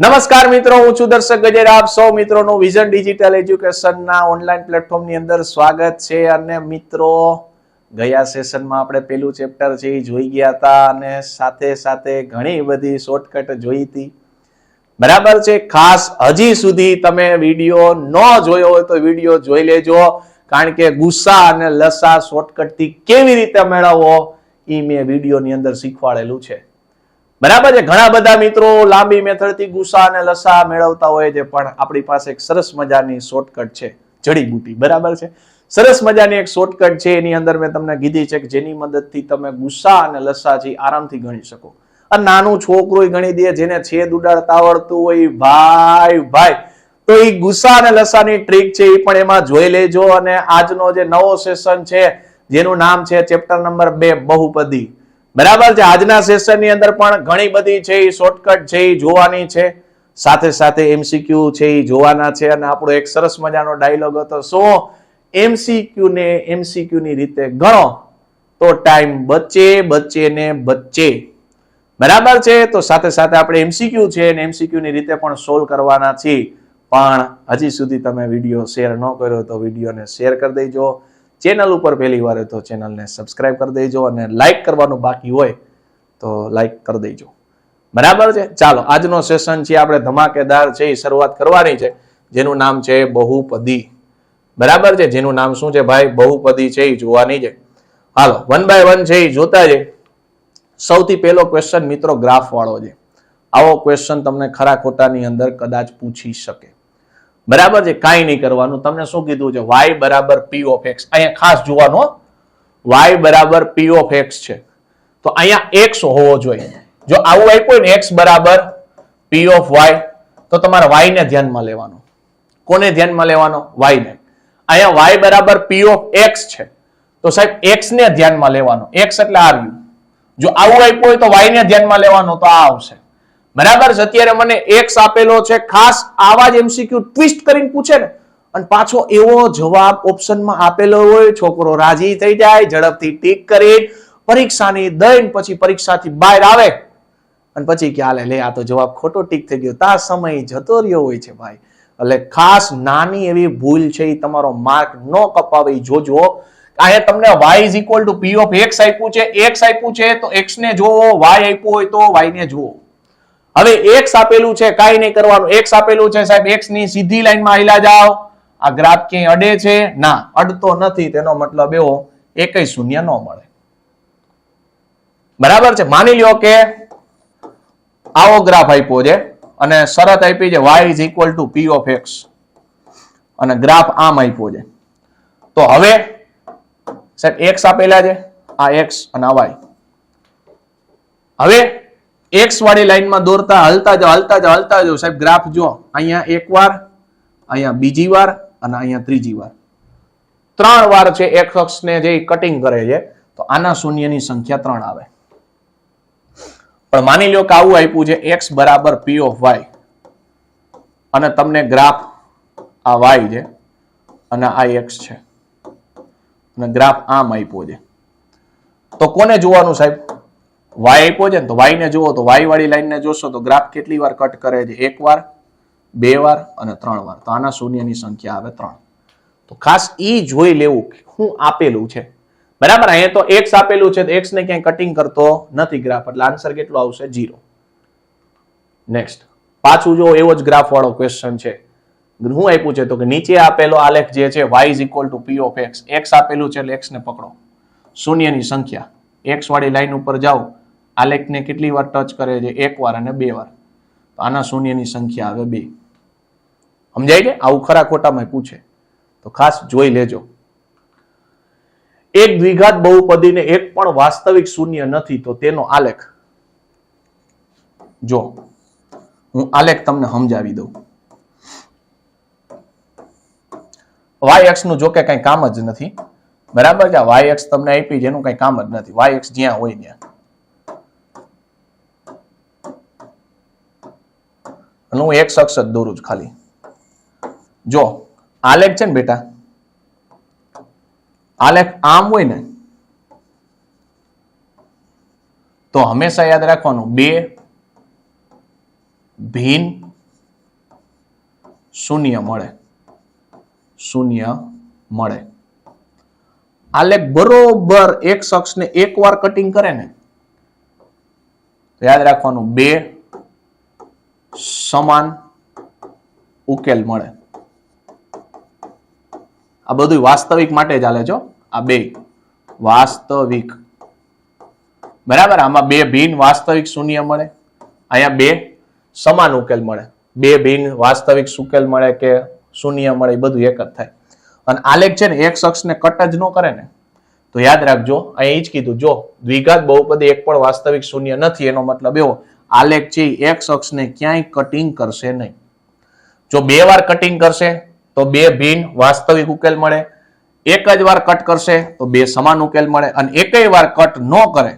નમસ્કાર મિત્રો, હું છું દર્શક ગજેરા. આપ સૌ મિત્રોનું વિઝન ડિજિટલ એજ્યુકેશનના ઓનલાઈન પ્લેટફોર્મની અંદર સ્વાગત છે. અને મિત્રો, ગયા સેશનમાં આપણે પેલું ચેપ્ટર છે એ જોઈ ગયા હતા અને સાથે સાથે ઘણી બધી શોર્ટકટ જોઈ હતી. બરાબર છે. ખાસ હજી સુધી તમે વિડીયો ન જોયો હોય તો વિડીયો જોઈ લેજો, કારણ કે ગુસ્સા અને લસા શોર્ટકટથી કેવી રીતે મેળવવો એ મેં વિડીયોની અંદર શીખવાડેલું છે. બરાબર છે. ઘણા બધા મિત્રો લાંબી મેથડથી ગુસ્સા અને લસા મેળવતા હોય છે, પણ આપણી પાસે એક સરસ મજાની શોર્ટકટ છે, જડીબુટી. બરાબર છે. સરસ મજાની એક શોર્ટકટ છે, એની અંદર મેં તમને કીધી છે કે જેની મદદથી તમે ગુસ્સા અને લસા છે આરામથી ગણી શકો. અને નાનું છોકરું ગણી દે, જેને છેદ ઉડાડતા આવડતું હોય ભાઈ તો એ ગુસ્સા અને લસાની ટ્રીક છે એ પણ એમાં જોઈ લેજો. અને આજનો જે નવો સેશન છે જેનું નામ છે ચેપ્ટર નંબર 2 બહુપદી. બરાબર છે. આજના સેશનની અંદર પણ ઘણી બધી છે એ શોર્ટકટ છે એ જોવાની છે, સાથે સાથે એમસીક્યુ છે એ જોવાના છે. અને આપણો એક સરસ મજાનો ડાયલોગ હતો, શું એમસીક્યુ ને એમસીક્યુ ની રીતે ગણો તો ટાઈમ બચે ને બચે. બરાબર છે. તો સાથે સાથે આપણે એમસીક્યુ છે અને એમસીક્યુ ની રીતે પણ સોલ્વ કરવાના છીએ. પણ હજી સુધી તમે વિડીયો શેર ન કર્યો તો વિડીયોને શેર કરી દેજો. ચેનલ ઉપર પહેલી વાર હોય તો ચેનલને સબસ્ક્રાઇબ કરી દેજો, અને લાઈક કરવાનું બાકી હોય તો લાઈક કરી દેજો. બરાબર છે. ચાલો, આજનો સેશન છે આપણે ધમાકેદાર છે એ શરૂઆત કરવાની છે, જેનું નામ છે બહુપદી. બરાબર છે. જેનું નામ શું છે ભાઈ? બહુપદી છે એ જોવાની છે. હાલો, 1 by 1 છે એ જોતા છે. સૌથી પહેલો ક્વેશ્ચન મિત્રો ગ્રાફ વાળો છે. આવો ક્વેશ્ચન તમને ખરા ખોટાની અંદર કદાચ પૂછી શકે. બરાબર છે. કાંઈ નહીં કરવાનું. તમને શું કીધું છે? y બરાબર p of x. અહીંયા ખાસ જોવાનું, y બરાબર p of x છે તો અહીંયા x હોવો જોઈએ. જો આવું આપ્યું ને x બરાબર p of y, તો તમારે y ને ધ્યાનમાં લેવાનો. કોને ધ્યાનમાં લેવાનો? y ને. અહીંયા y બરાબર p of x છે તો સાહેબ x ને ધ્યાનમાં લેવાનો. x એટલે આ રહ્યું. જો આવું આપ્યું હોય તો y ને ધ્યાનમાં લેવાનો, તો આ આવશે. બરાબર છે. અત્યારે મને x આપેલો છે, ખાસ આવા જ એમસીક્યુ ટ્વિસ્ટ કરીને પૂછે ને, અને પાછો એવો જવાબ ઓપ્શનમાં આપેલો હોય, છોકરો રાજી થઈ જાય, ઝડપથી ટીક કરી પરીક્ષાની દઈને પછી પરીક્ષાથી બહાર આવે અને પછી કે હાલે લે આ તો જવાબ ખોટો ટીક થઈ ગયો. તા સમય જતો રહ્યો હોય છે ભાઈ. એટલે ખાસ નાની એવી ભૂલ છે એ તમારો માર્ક ન કપાવે જોજો. અહીંયા તમને y is equal to p of x આપ્યું છે, x આપ્યું છે તો x ને જોવો, y આપ્યું હોય તો y ને જોવો. હવે x આપેલું છે, કાંઈ નહીં કરવાનું. x આપેલું છે સાહેબ, x ની સીધી લાઈનમાં હાલ્યા જાઓ. આ ગ્રાફ ક્યાંય અડે છે? ના, અડતો નથી. તેનો મતલબ એવો એકેય શૂન્ય ન મળે. બરાબર છે. માની લ્યો કે આવો ગ્રાફ આપ્યો છે અને શરત આપી છે y is equal to p of x, અને ગ્રાફ આમ આપ્યો છે. તો હવે સાહેબ x આપેલા છે, આ x અને આ y. હવે x વાળી લાઈનમાં દોરતા હલતા જાઓ સાહેબ. ગ્રાફ જો, અહીંયા એક વાર, અહીંયા બીજી વાર અને અહીંયા ત્રીજી વાર, 3 વાર છે x અક્ષને જે કટિંગ કરે છે, તો આના શૂન્યની સંખ્યા 3 આવે. પણ માની લો કે આવું આપ્યું છે x બરાબર p of y, અને તમને ગ્રાફ આ y છે અને આ x છે, અને ગ્રાફ આમ આપ્યો છે, તો કોને જોવાનું સાહેબ? y આપ્યો છે ને તો y ને જુઓ. તો y વાળી લાઈન ને જોશો તો ગ્રાફ કેટલી વાર કટ કરે છે? 1 વાર, 2 વાર અને 3 વાર. તો આના શૂન્યની સંખ્યા આવે 3. તો ખાસ ઈ જોઈ લેવું શું આપેલું છે. બરાબર. અહીંયા તો x આપેલું છે તો x ને ક્યાંય કટિંગ કરતો નથી ગ્રાફ, એટલે આન્સર કેટલો આવશે? 0. નેક્સ્ટ પાછું જો એવો જ ગ્રાફ વાળો ક્વેશ્ચન છે. શું આપ્યું છે? તો કે નીચે આપેલો આલેખ જે છે y is equal to p of x. x આપેલું છે એટલે x ને પકડો. શૂન્યની સંખ્યા x વાળી લાઈન ઉપર જાઓ, આલેખને કેટલી વાર ટચ કરે છે? 1 વાર અને 2 વાર. તો આના શૂન્યની સંખ્યા આવે 2. સમજાય છે? આવું ખરા ખોટામાં પૂછે તો ખાસ જોઈ લેજો. એક દ્વિઘાત બહુપદીને એક પણ વાસ્તવિક શૂન્ય નથી તો તેનો આલેખ જો હું આલેખ તમને સમજાવી દઉં. yx નું જો કે કઈ કામ જ નથી. બરાબર છે. yx તમને આપી જેનું કઈ કામ જ નથી. yx જ્યાં હોય ત્યાં. હું એક અક્ષ જ દોરું છું ખાલી. જો આલેખ છે ને બેટા, આલેખ આમ હોય ને તો હંમેશા યાદ રાખવાનું 2 ભિન્ન શૂન્ય મળે. શૂન્ય મળે. આલેખ બરોબર એક્સ અક્ષને એકવાર કટિંગ કરે ને તો યાદ રાખવાનું બે સમાન ઉકેલ મળે. આ બધું વાસ્તવિક માટે ચાલે છે. આ બે વાસ્તવિક, બરાબર. આમાં બે ભિન્ન વાસ્તવિક શૂન્ય મળે, અહીંયા બે સમાન ઉકેલ મળે. બે ભિન્ન વાસ્તવિક ઉકેલ મળે કે શૂન્ય મળે, એ બધું એક જ થાય. અને આલેખ છે ને એક્સ અક્ષને કટ જ ન કરે ને તો યાદ રાખજો, અહીંયા જ કીધું, જો દ્વિઘાત બહુપદી એક પણ વાસ્તવિક શૂન્ય નથી, એનો મતલબ એવો આલેખ છે એક્સ અક્ષને ક્યાંય કટિંગ કરશે નહીં. જો બે વાર કટિંગ કરશે તો બે ભિન્ન વાસ્તવિક ઉકેલ મળે, એક જ વાર કટ કરશે તો બે સમાન ઉકેલ મળે, અને એકય વાર કટ ન કરે,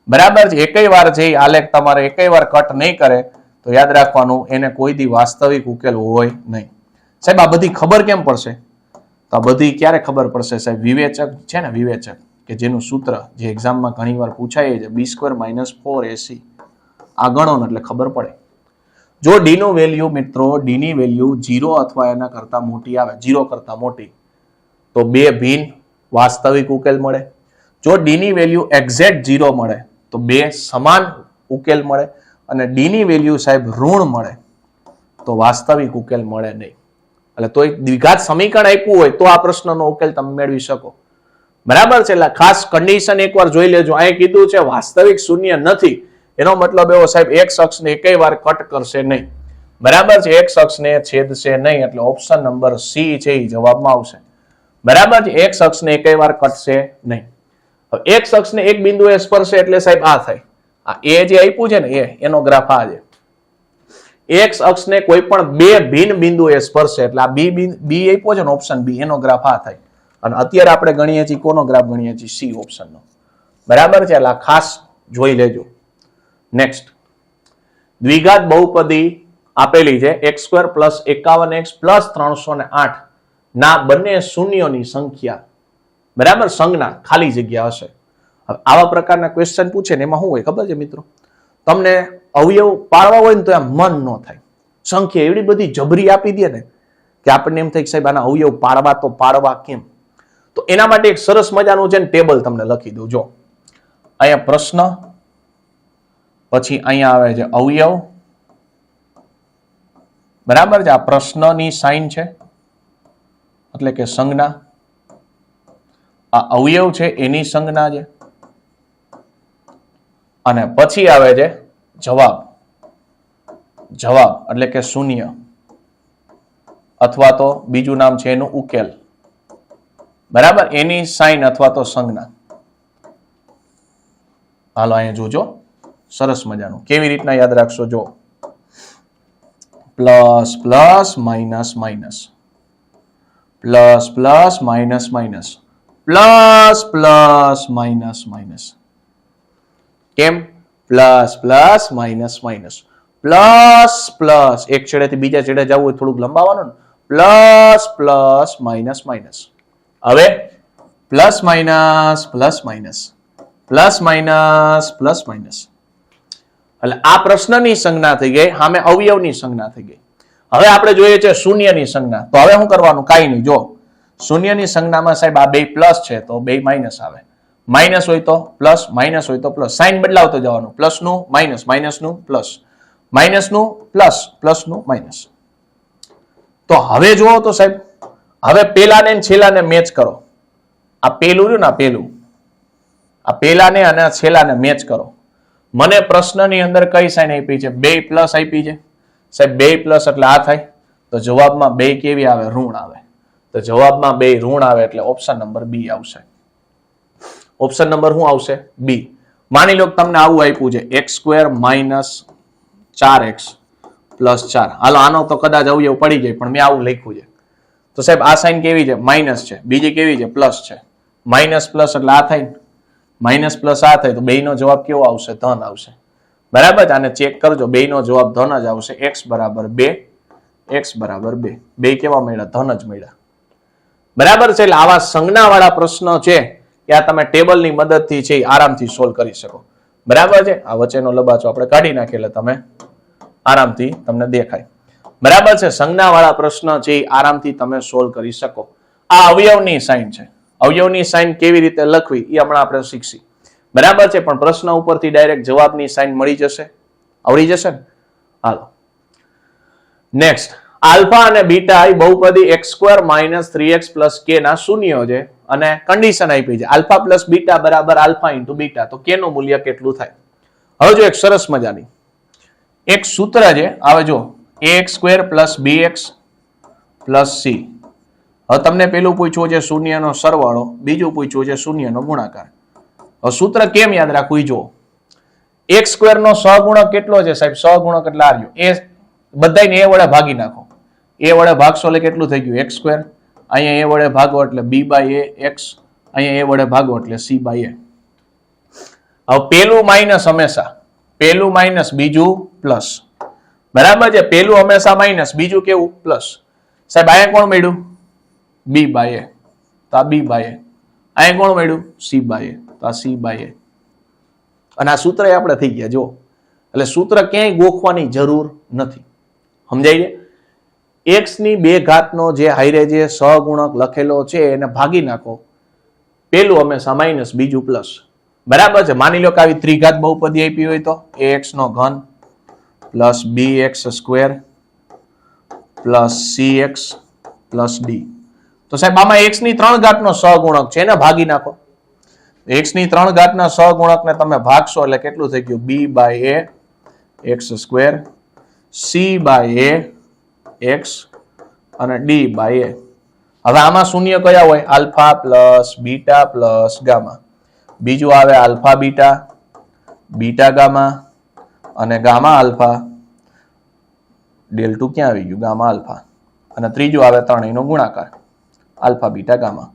બરાબર છે, એકય વાર છે આલેખ તમારે એકય વાર કટ નહીં કરે તો યાદ રાખવાનું એને કોઈ દી વાસ્તવિક ઉકેલ હોય નહીં. સાહેબ આ બધી ખબર કેમ પડશે? તો આ બધી ક્યારે ખબર પડશે સાહેબ? વિવેચક છે ને, વિવેચક કે જેનું સૂત્ર જે એક્ઝામમાં ઘણી વાર પૂછાય છે, b² - 4ac. આ ગણો ને એટલે ખબર પડે. જો ડી નું વેલ્યુ મિત્રો, ડી ની વેલ્યુ 0 અથવા એના કરતા મોટી આવે, 0 કરતા મોટી, તો બે ભિન્ન વાસ્તવિક ઉકેલ મળે. જો ડી ની વેલ્યુ એક્ઝેક્ટ 0 મળે તો બે સમાન ઉકેલ મળે, અને ડી ની વેલ્યુ સાહેબ ઋણ મળે તો વાસ્તવિક ઉકેલ મળે નહીં. એટલે તો એક દ્વિઘાત સમીકરણ આપ્યું હોય તો આ પ્રશ્નનો ઉકેલ તમે મેળવી શકો, બરાબર છે. એટલે ખાસ કન્ડિશન એકવાર જોઈ લેજો. અહીં કીધું છે વાસ્તવિક શૂન્ય નથી, એનો મતલબ એવો સાહેબ એક્સ અક્ષને એકય વાર કટ કરશે નહીં, બરાબર છે, એક્સ અક્ષને છેદશે નહીં. એટલે ઓપ્શન નંબર સી છે એ જવાબમાં આવશે, બરાબર છે. એક્સ અક્ષને એકય વાર કટશે નહીં. એક્સ અક્ષને એક બિંદુએ સ્પર્શે એટલે સાહેબ આ થાય. આ એ જે આપ્યું છે ને એનો ગ્રાફ આ છે. એક્સ અક્ષને કોઈ પણ બે ભિન્ન બિંદુએ સ્પર્શે એટલે આ બી આપ્યો છે ને ઓપ્શન બી, એનો ગ્રાફ આ થાય. અને અત્યારે આપણે ગણીએ છીએ કોનો ગ્રાફ ગણીએ છીએ? સી ઓપ્શનનો, બરાબર છે. એટલે ખાસ જોઈ લેજો. નેક્સ્ટ, દ્વિઘાત બહુપદી આપેલી છે x² + 51x + 308 ના બંને શૂન્યોની સંખ્યા, બરાબર, સંજ્ઞા ખાલી જગ્યા હશે. હવે આવા પ્રકારના ક્વેશ્ચન પૂછે ને એમાં શું હોય ખબર છે મિત્રો? તમને અવયવ પાડવા હોય ને તો એમ મન ન થાય. સંખ્યા એવી બધી જબરી આપી દે ને કે આપણને એમ થાય કે સાહેબ આના અવયવ પાડવા તો પાડવા કેમ? તો એના માટે એક સરસ મજાનું છે ને ટેબલ તમને લખી દઉં. જો અહીંયા પ્રશ્ન, પછી અહીંયા આવે છે અવયવ, બરાબર છે. આ પ્રશ્નની સાઇન છે એટલે કે સંજ્ઞા, આ અવયવ છે એની સંજ્ઞા છે, અને પછી આવે છે જવાબ. જવાબ એટલે કે શૂન્ય, અથવા તો બીજું નામ છે એનું ઉકેલ, બરાબર, એની સાઇન અથવા તો સંજ્ઞા. હાલો અહીંયા જોજો, સરસ મજાનું. કેવી રીતના યાદ રાખશો? જો plus plus minus minus, plus plus minus minus, plus plus minus minus. કેમ? Plus plus minus minus, plus plus, એક છેડેથી બીજા છેડે જવું હોય થોડુંક લંબાવવાનું ને, પ્લસ પ્લસ માઇનસ માઇનસ. હવે plus minus plus minus, plus minus plus minus. એટલે આ પ્રશ્નની સંજ્ઞા થઈ ગઈ, સામે અવયવની સંજ્ઞા થઈ ગઈ. હવે આપણે જોઈએ છે શૂન્યની સંજ્ઞા. તો હવે શું કરવાનું? કાંઈ નહીં. જો શૂન્યની સંજ્ઞામાં સાહેબ આ બે પ્લસ છે તો બે માઇનસ આવે, માઇનસ હોય તો પ્લસ, માઇનસ હોય તો પ્લસ. સાઇન બદલાવતો જવાનું, પ્લસનું માઇનસ, માઇનસનું પ્લસ, માઇનસનું પ્લસ, પ્લસનું માઇનસ. તો હવે જુઓ તો સાહેબ, હવે પેલાને છેલ્લાને મેચ કરો. આ પેલું રહ્યું ને, પેલું, આ પેલાને અને છેલ્લાને મેચ કરો. મને પ્રશ્નની અંદર કઈ સાઇન આપી છે? બે પ્લસ આપી છે સાહેબ. બે પ્લસ એટલે આ થાય, તો જવાબમાં બે કેવી આવે? ઋણ આવે. તો જવાબમાં બે ઋણ આવે એટલે ઓપ્શન નંબર બી આવશે. ઓપ્શન નંબર શું આવશે? બી. માની લો તમને આવું આપ્યું છે x² - 4x + 4. હાલો આનો તો કદાચ અવયવ પડી જાય, પણ મેં આવું લખ્યું છે. તો સાહેબ આ સાઇન કેવી છે? માઇનસ છે. બીજી કેવી છે? પ્લસ છે. માઇનસ પ્લસ એટલે આ થાય, માઇનસ પ્લસ આ થાય, તો બેયનો જવાબ કેવો આવશે? ધન આવશે, બરાબર. આને ચેક કરજો, બેયનો જવાબ ધન જ આવશે. x = 2, x = 2. બે કેવા મળ્યા? ધન જ મળ્યા, બરાબર છે. એટલે આવા સંજ્ઞાવાળા પ્રશ્નો છે કે આ તમે ટેબલની મદદથી છે આરામથી સોલ્વ કરી શકો, બરાબર છે. આ વચ્ચેનો લબાચો આપણે કાઢી નાખીએ એટલે તમે આરામથી તમને દેખાય. બરાબર છે. સંજ્ઞાવાળા પ્રશ્ન છે એ આરામથી તમે સોલ્વ કરી શકો. આ અવયવની સાઇન છે. અવયવની સાઇન કેવી રીતે લખવી એ હમણાં આપણે શીખશી. બરાબર છે. પણ પ્રશ્ન ઉપરથી ડાયરેક્ટ જવાબની સાઇન મળી જશે, આવડી જશે ને. હાલો નેક્સ્ટ, આલ્ફા અને બીટા એ બહુપદી x² - 3x + k ના શૂન્યો છે અને કન્ડિશન આપી છે આલ્ફા પ્લસ બીટા બરાબર આલ્ફા ઇન્ટુ બીટા. તો k નું મૂલ્ય કેટલું થાય? હવે જો એક સરસ મજાની એક સૂત્ર છે આવે જો ax² + bx + c. હવે તમને પેલું પૂછ્યું છે શૂન્યનો સરવાળો, બીજું પૂછ્યું છે શૂન્યનો ગુણાકાર. હવે સૂત્ર કેમ યાદ રાખવું જો x² નો સહગુણક કેટલો છે સાહેબ? સહગુણક એટલે આ રહ્યો એ, બધાને a વડે ભાગી નાખો. a વડે ભાગશો એટલે કેટલું થઈ ગયું? x². અહીંયા a વડે ભાગો એટલે b/a x, અહીંયા a વડે ભાગો એટલે c/a. હવે પેલું માઇનસ હંમેશા, પેલું માઇનસ બીજું પ્લસ. બરાબર છે. પેલું હંમેશા માઇનસ, બીજું કેવું? પ્લસ. સાહેબ અહીંયા કોણ મળ્યું? b/a. તો આ b/a. અહીંયા કોણ મળ્યું? c/a. તો આ c/a. અને આ સૂત્ર આપણે થઈ ગયા જો. એટલે સૂત્ર ક્યાંય ગોખવાની જરૂર નથી. સમજાય છે? x ની 2 ઘાતનો જે હાઈરે જે સહગુણક લખેલો છે એને ભાગી નાખો. પેલું હંમેશા માઇનસ, બીજું પ્લસ. બરાબર છે. માની લો કે આવી ત્રિઘાત બહુપદી આપી હોય તો ax³ + bx² + cx + d. તો સાહેબ આમાં x ની 3 ઘાતનો સહગુણક છે એને ભાગી નાખો. x ની 3 ઘાતના સહગુણકને તમે ભાગશો એટલે કેટલું થઈ ગયું? b/a x², c/a x અને d/a. હવે આમાં શૂન્ય કયા હોય? Alpha plus beta plus gamma. બીજું આવે આલ્ફા બીટા, બીટા ગામા અને ગામા આલ્ફા. ∆2 ક્યાં આવી ગયું? Gamma alpha. અને ત્રીજું આવે ત્રણેયનો ગુણાકાર આલ્ફા બીટા ગામા.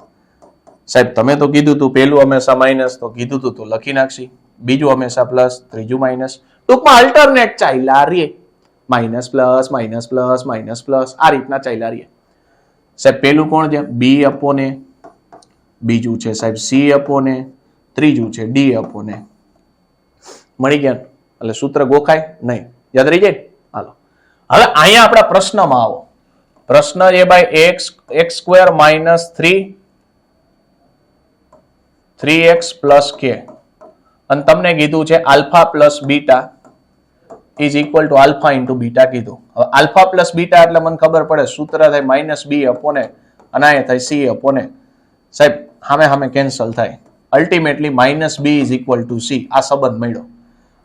સાહેબ તમે તો કીધું તું પેલું હંમેશા માઇનસ, તો કીધું તું તો લખી નાખશી. બીજું હંમેશા પ્લસ, ત્રીજું માઇનસ. ટૂંકમાં અલ્ટરનેટ ચાલ્યા રે. Minus plus minus plus minus plus આ રીતના ચાલ્યા રહીએ. સાહેબ પેલું કોણ છે? b/a. બીજું છે સાહેબ c/a. ત્રીજું છે d/a. મળી ગયા? એટલે સૂત્ર ગોખાય નહીં, યાદ રહી જાય. હાલો હવે અહીંયા આપણા પ્રશ્નમાં આવો. પ્રશ્ન એ ભાઈ x² - 3x + k અને તમને કીધું છે alpha plus beta is equal to alpha into beta કીધું. હવે આલ્ફા પ્લસ બીટા એટલે મને ખબર પડે સૂત્ર થાય -b/a અને આ થાય c/a. સાહેબ સામે સામે કેન્સલ થાય. Ultimately -b is equal to c. આ સંબંધ મળ્યો.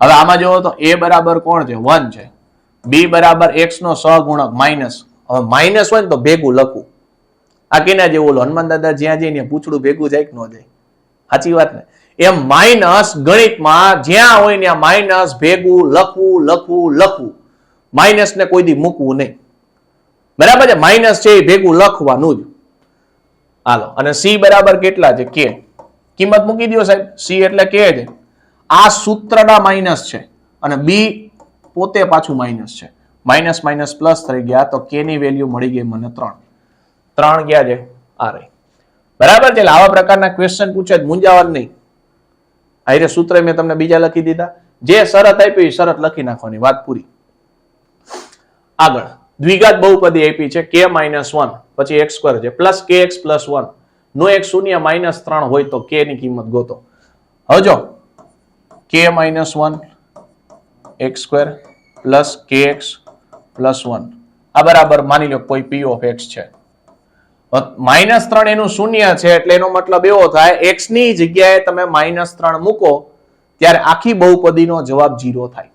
હવે આમાં જોવો તો a બરાબર કોણ છે? 1 છે. b બરાબર x નો સહગુણક માઇનસ. હવે માઇનસ હોય ને તો ભેગું લખવું. આ કેના જેવું? ઓલો હનુમાન દાદા જ્યાં જઈને પૂછડું ભેગું જાય કે ન જાય? સાચી વાત ને? એમ માઇનસ ગણિતમાં જ્યાં હોય ત્યાં માઇનસ ભેગું લખવું લખવું લખવું. માઇનસ ને કોઈ દી મૂકવું નહીં. બરાબર છે? માઇનસ છે એ ભેગું લખવાનું જ. હાલો અને c બરાબર કેટલા છે? k. કિંમત મૂકી દો સાહેબ. c એટલે k છે. આ સૂત્રના માઇનસ છે અને b પોતે પાછું માઇનસ છે. માઇનસ માઇનસ પ્લસ થઈ ગયા તો k ની વેલ્યુ મળી ગઈ મને 3. 3 ગયા છે આ રહી. બરાબર છે? એટલે આવા પ્રકારના ક્વેશ્ચન પૂછે મૂંઝાવાનું નહીં. આયરે સૂત્ર મેં તમને બીજા લખી દીધા. જે શરત આપી એ શરત લખી નાખવાની, વાત પૂરી. આગળ દ્વિઘાત બહુપદી આપી છે k - 1 પછી x² છે પ્લસ kx + 1 નો એક શૂન્ય -3 હોય તો k ની કિંમત ગોતો. હવે જો k - 1 x² પ્લસ kx + 1 આ બરાબર માની લો કોઈ p of x છે. -3 એનું શૂન્ય છે એટલે એનો મતલબ એવો થાય x ની જગ્યાએ તમે -3 મૂકો ત્યારે આખી બહુપદીનો જવાબ 0 થાય.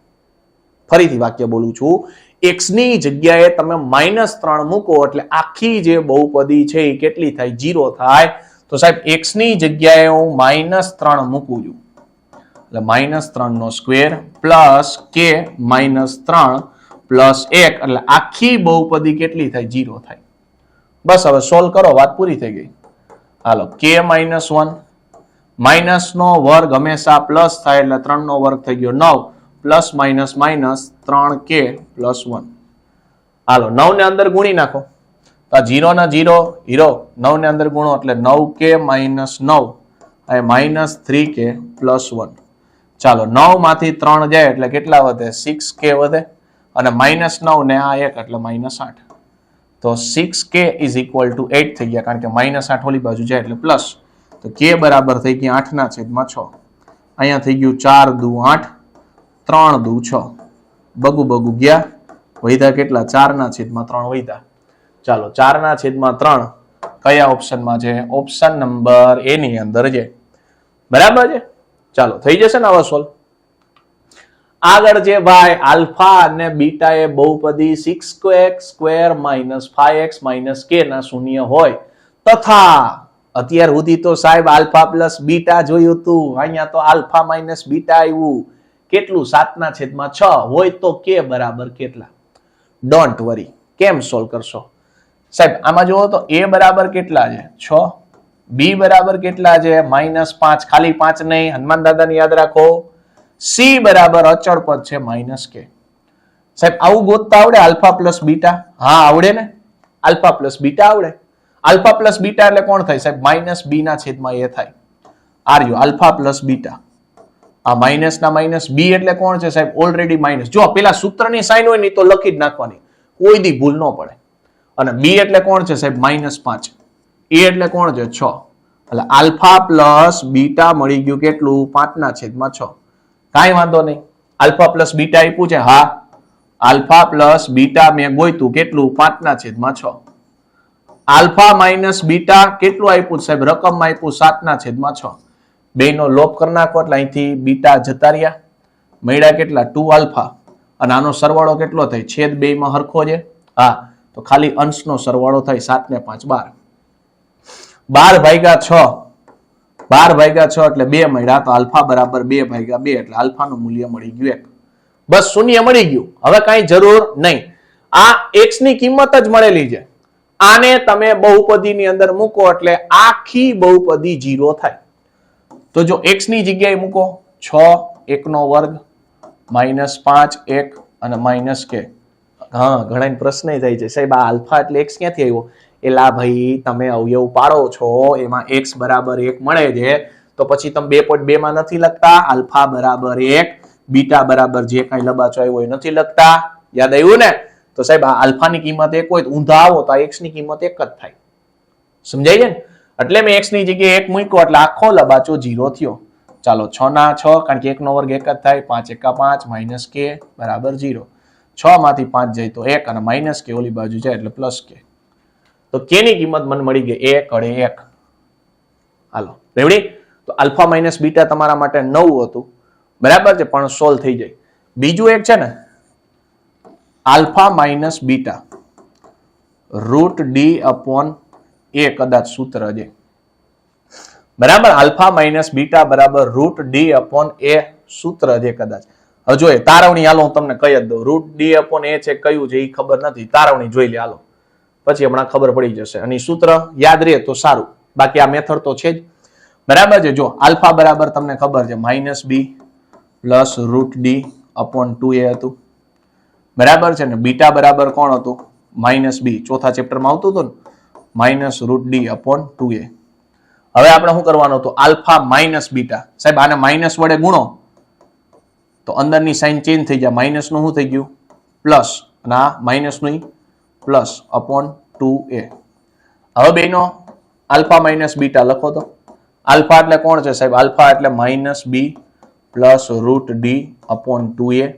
ફરીથી વાક્ય બોલું છું. x ની જગ્યાએ તમે -3 મૂકો એટલે આખી જે બહુપદી છે એ કેટલી થાય? 0 થાય. તો સાહેબ x ની જગ્યાએ હું -3 મૂકું છું એટલે -3 નો સ્ક્વેર પ્લસ k - 3 પ્લસ 1 એટલે આખી બહુપદી કેટલી થાય? 0 થાય. બસ હવે સોલ્વ કરો, વાત પૂરી થઈ ગઈ. હાલો k - 1 માઇનસ નો વર્ગ હંમેશા પ્લસ થાય એટલે 3 નો વર્ગ થઈ ગયો 9 પ્લસ માઇનસ માઇનસ 3k + 1. હાલો 9 ને અંદર ગુણી નાખો તો 0 ના 0 0 9 ને અંદર ગુણો એટલે 9k - 9 અને -3k + 1. ચાલો 9 માંથી 3 જાય એટલે કેટલા વધે? 6k વધે. અને -9 ને આ 1 એટલે -8. તો 6k ઇઝ ઇક્વલ ટુ 8 થઈ ગયા, કારણ કે -8 ઓલી બાજુ જાય એટલે પ્લસ. તો k બરાબર થઈ ગયા 8/6. અહીંયા થઈ ગયું 4 દુ 8, 3 દુ 6. બગુ ગયા, વૈધા કેટલા? 4/3 વૈધા. ચાલો 4/3 કયા ઓપ્શનમાં છે? ઓપ્શન નંબર એ ની અંદર છે. બરાબર છે. ચાલો થઈ જશે ને આવા સોલ્વ. આગળ છે ભાઈ, આલ્ફા અને બીટા એ બહુપદી 6x² - 5x - k ના શૂન્ય હોય તથા અત્યાર સુધી તો સાહેબ આલ્ફા પ્લસ બીટા જોયું હતું, અહીંયા તો આલ્ફા માઇનસ બીટા આવ્યું. કેટલું? 7/6 હોય તો k બરાબર કેટલા? Don't worry. કેમ સોલ્વ કરશો સાહેબ? આમાં જુઓ તો a બરાબર કેટલા છે? 6. b બરાબર કેટલા છે? -5. ખાલી 5 નહીં, હનુમાન દાદાને યાદ રાખો. c બરાબર અચળ પદ છે -k. સાહેબ આવું ગોતતા આવડે? Alpha plus beta? હા આવડે ને. આલ્ફા પ્લસ બીટા આવડે. આલ્ફા પ્લસ બીટા એટલે કોણ થાય સાહેબ? -b/a થાય. આર્યો આલ્ફા પ્લસ બીટા. આ માઇનસ ના માઇનસ, b એટલે કોણ છે સાહેબ? Already minus. જો પેલા સૂત્રની સાઈન હોય ને તો લખી જ નાખવાની, કોઈ દી ભૂલ ન પડે. અને b એટલે કોણ છે સાહેબ? -5. a એટલે કોણ છે? 6. એટલે આલ્ફા પ્લસ બીટા મળી ગયું કેટલું? 5/6. કાંઈ વાંધો નહીં. આલ્ફા પ્લસ બીટા આપ્યું છે? હા. આલ્ફા પ્લસ બીટા મેં ગોઈતું કેટલું? 5/6. આલ્ફા માઇનસ બીટા કેટલું આપ્યું સાહેબ? રકમમાં આપ્યું 7/6. બેનો લોપ કરી નાખો એટલે અહીંથી બીટા જતા રહ્યા. મળ્યા કેટલા? 2 આલ્ફા. અને આનો સરવાળો કેટલો થાય? છેદ 2 માં હરખો છે. હા, તો ખાલી અંશનો સરવાળો થાય. 7 ને 5 12. 12/6. 12/6 એટલે 2 મળ્યા. તો આલ્ફા બરાબર 2/2 એટલે આલ્ફાનું મૂલ્ય મળી ગયું 1. બસ શૂન્ય મળી ગયું. હવે કાંઈ જરૂર નહીં. આ x ની કિંમત જ મળેલી છે. આને તમે બહુપદીની અંદર મૂકો એટલે આખી બહુપદી 0 થાય. તો જો x ની જગ્યાએ મૂકો 6 1/2 -5 1 અને -k. હા, ઘણા પ્રશ્ન થાય છે સાહેબ આ આલ્ફા એટલે x ક્યાંથી આવ્યો? એલા ભાઈ તમે અવયવ પાડો છો એમાં x બરાબર 1 મળે છે, તો પછી તમે 2.2 માં નથી લખતા આલ્ફા બરાબર 1, બીટા બરાબર જે કાંઈ લબાચો આવ્યો એ નથી લખતા? યાદ આવ્યું ને? તો સાહેબ આ આલ્ફાની કિંમત 1 હોય તો ઊંધા આવો તો આ x ની કિંમત 1 જ થાય. સમજાય છે ને? એટલે મેં x ની જગ્યાએ 1 મૂક્યો એટલે આખો લબાચો 0 થયો. ચાલો 6/6 કારણ કે 1 નો વર્ગ 1 જ થાય. 5 × 5 -k બરાબર 0. 6 માંથી 5 જાય તો 1 અને -k ઓલી બાજુ જાય એટલે +k. તો k ની કિંમત મને મળી ગઈ 1 * 1. હાલો રેવડી. તો આલ્ફા માઇનસ બીટા તમારા માટે 9 હતું. બરાબર છે, પણ સોલ્વ થઈ જાય. બીજું એક છે ને આલ્ફા માઇનસ બીટા √d/a કદાચ સૂત્ર છે. બરાબર, આલ્ફા માઇનસ બીટા બરાબર √d/a સૂત્ર છે કદાચ. હવે જોઈએ તારવણી. હાલો હું તમને કહી જ દઉં. √d/a છે કયું છે એ ખબર નથી. તારવણી જોઈ લે હાલો, પછી હમણાં ખબર પડી જશે. અને સૂત્ર યાદ રહે તો સારું, બાકી આ મેથડ તો છે જ. બરાબર છે. જો આલ્ફા બરાબર તમને ખબર છે -b પ્લસ √d/2a હતું. બરાબર છે ને? બીટા બરાબર કોણ હતું? -b. ચોથા ચેપ્ટરમાં આવતું હતું ને -√d/2a. હવે આપણે શું કરવાનું હતું? Alpha minus beta. સાહેબ આને માઇનસ વડે ગુણો તો અંદરની સાઇન ચેન્જ થઈ જાય. માઇનસ નું શું થઈ ગયું? પ્લસ. અને આ માઇનસ નું +/2a. હવે બેનો આલ્ફા માઇનસ બીટા લખો તો. આલ્ફા એટલે કોણ છે સાહેબ? આલ્ફા એટલે -b plus √d/2a.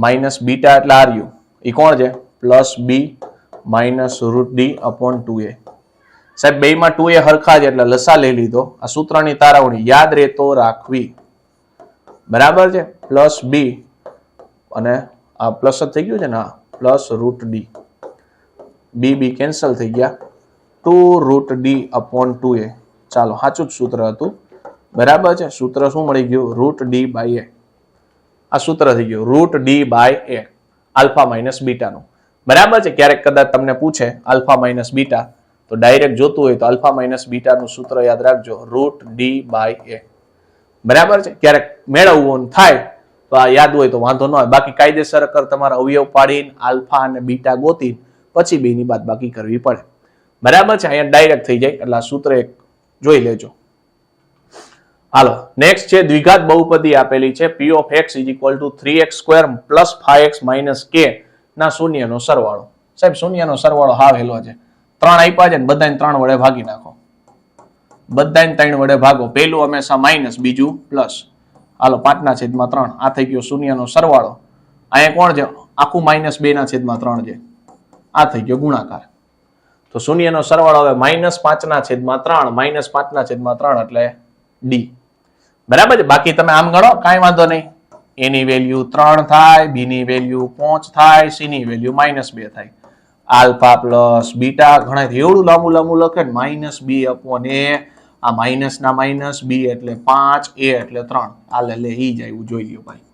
Minus beta એટલે આર્યું એ કોણ છે? +b minus √d/2a. સાહેબ બે માં 2a હરખા છે એટલે લસા લઈ લીધો. આ સૂત્રની તારવણી યાદ રહેતો રાખવી. બરાબર છે? +b અને આ પ્લસ જ થઈ ગયું છે ને, પ્લસ √d. b કેન્સલ થઈ ગયા. 2√d/2a. ચાલો સાચું જ સૂત્ર હતું. બરાબર છે? સૂત્ર શું મળી ગયું? √d/a. આ સૂત્ર થઈ ગયું √d/a આલ્ફા માઇનસ બીટાનું. બરાબર છે? ક્યારેક કદાચ તમને પૂછે આલ્ફા માઇનસ બીટા, તો ડાયરેક્ટ જોતું હોય તો આલ્ફા માઇનસ બીટાનું સૂત્ર યાદ રાખજો, √d/a. બરાબર છે? ક્યારેક મેળવવું થાય તો આ યાદ હોય તો વાંધો ન હોય. બાકી કાયદેસર કર તમારા અવયવ પાડીને આલ્ફા અને બીટા ગોતી પછી બેની બાદબાકી કરવી પડે. બરાબર છે? અહીંયા ડાયરેક્ટ થઈ જાય એટલે આ સૂત્ર એક જોઈ લેજો. હાલો નેક્સ્ટ છે દ્વિઘાત બહુપદી આપેલી છે p of x is equal to 3x² plus 5x minus k ના શૂન્યનો સરવાળો. સાહેબ શૂન્યનો સરવાળો હાવ હેલો છે. 3 આપ્યા છે ને બધાને 3 વડે ભાગી નાખો. બધાને 3 વડે ભાગો. પહેલું હંમેશા માઇનસ, બીજું પ્લસ. હાલો 5/3 આ થઈ ગયો શૂન્યનો સરવાળો. અહીંયા કોણ છે? આખું -2/3 છે. આ થઈ ગયો ગુણાકાર. તો શૂન્યનો સરવાળો હવે -5/3 -5/3 એટલે ડી. બરાબર છે. બાકી તમે આમ ગણો કાંઈ વાંધો નહીં. એ ની વેલ્યુ 3 થાય, બી ની વેલ્યુ 5 થાય, સી ની વેલ્યુ -2 થાય. આલ્ફા પ્લસ બીટા ઘણા એવડું લાંબુ લખે ને -b/a. આ માઇનસ ના માઇનસ, બી એટલે 5, એ એટલે 3. આ લે ઈ જ આવ્યું, જોઈ લ્યો ભાઈ.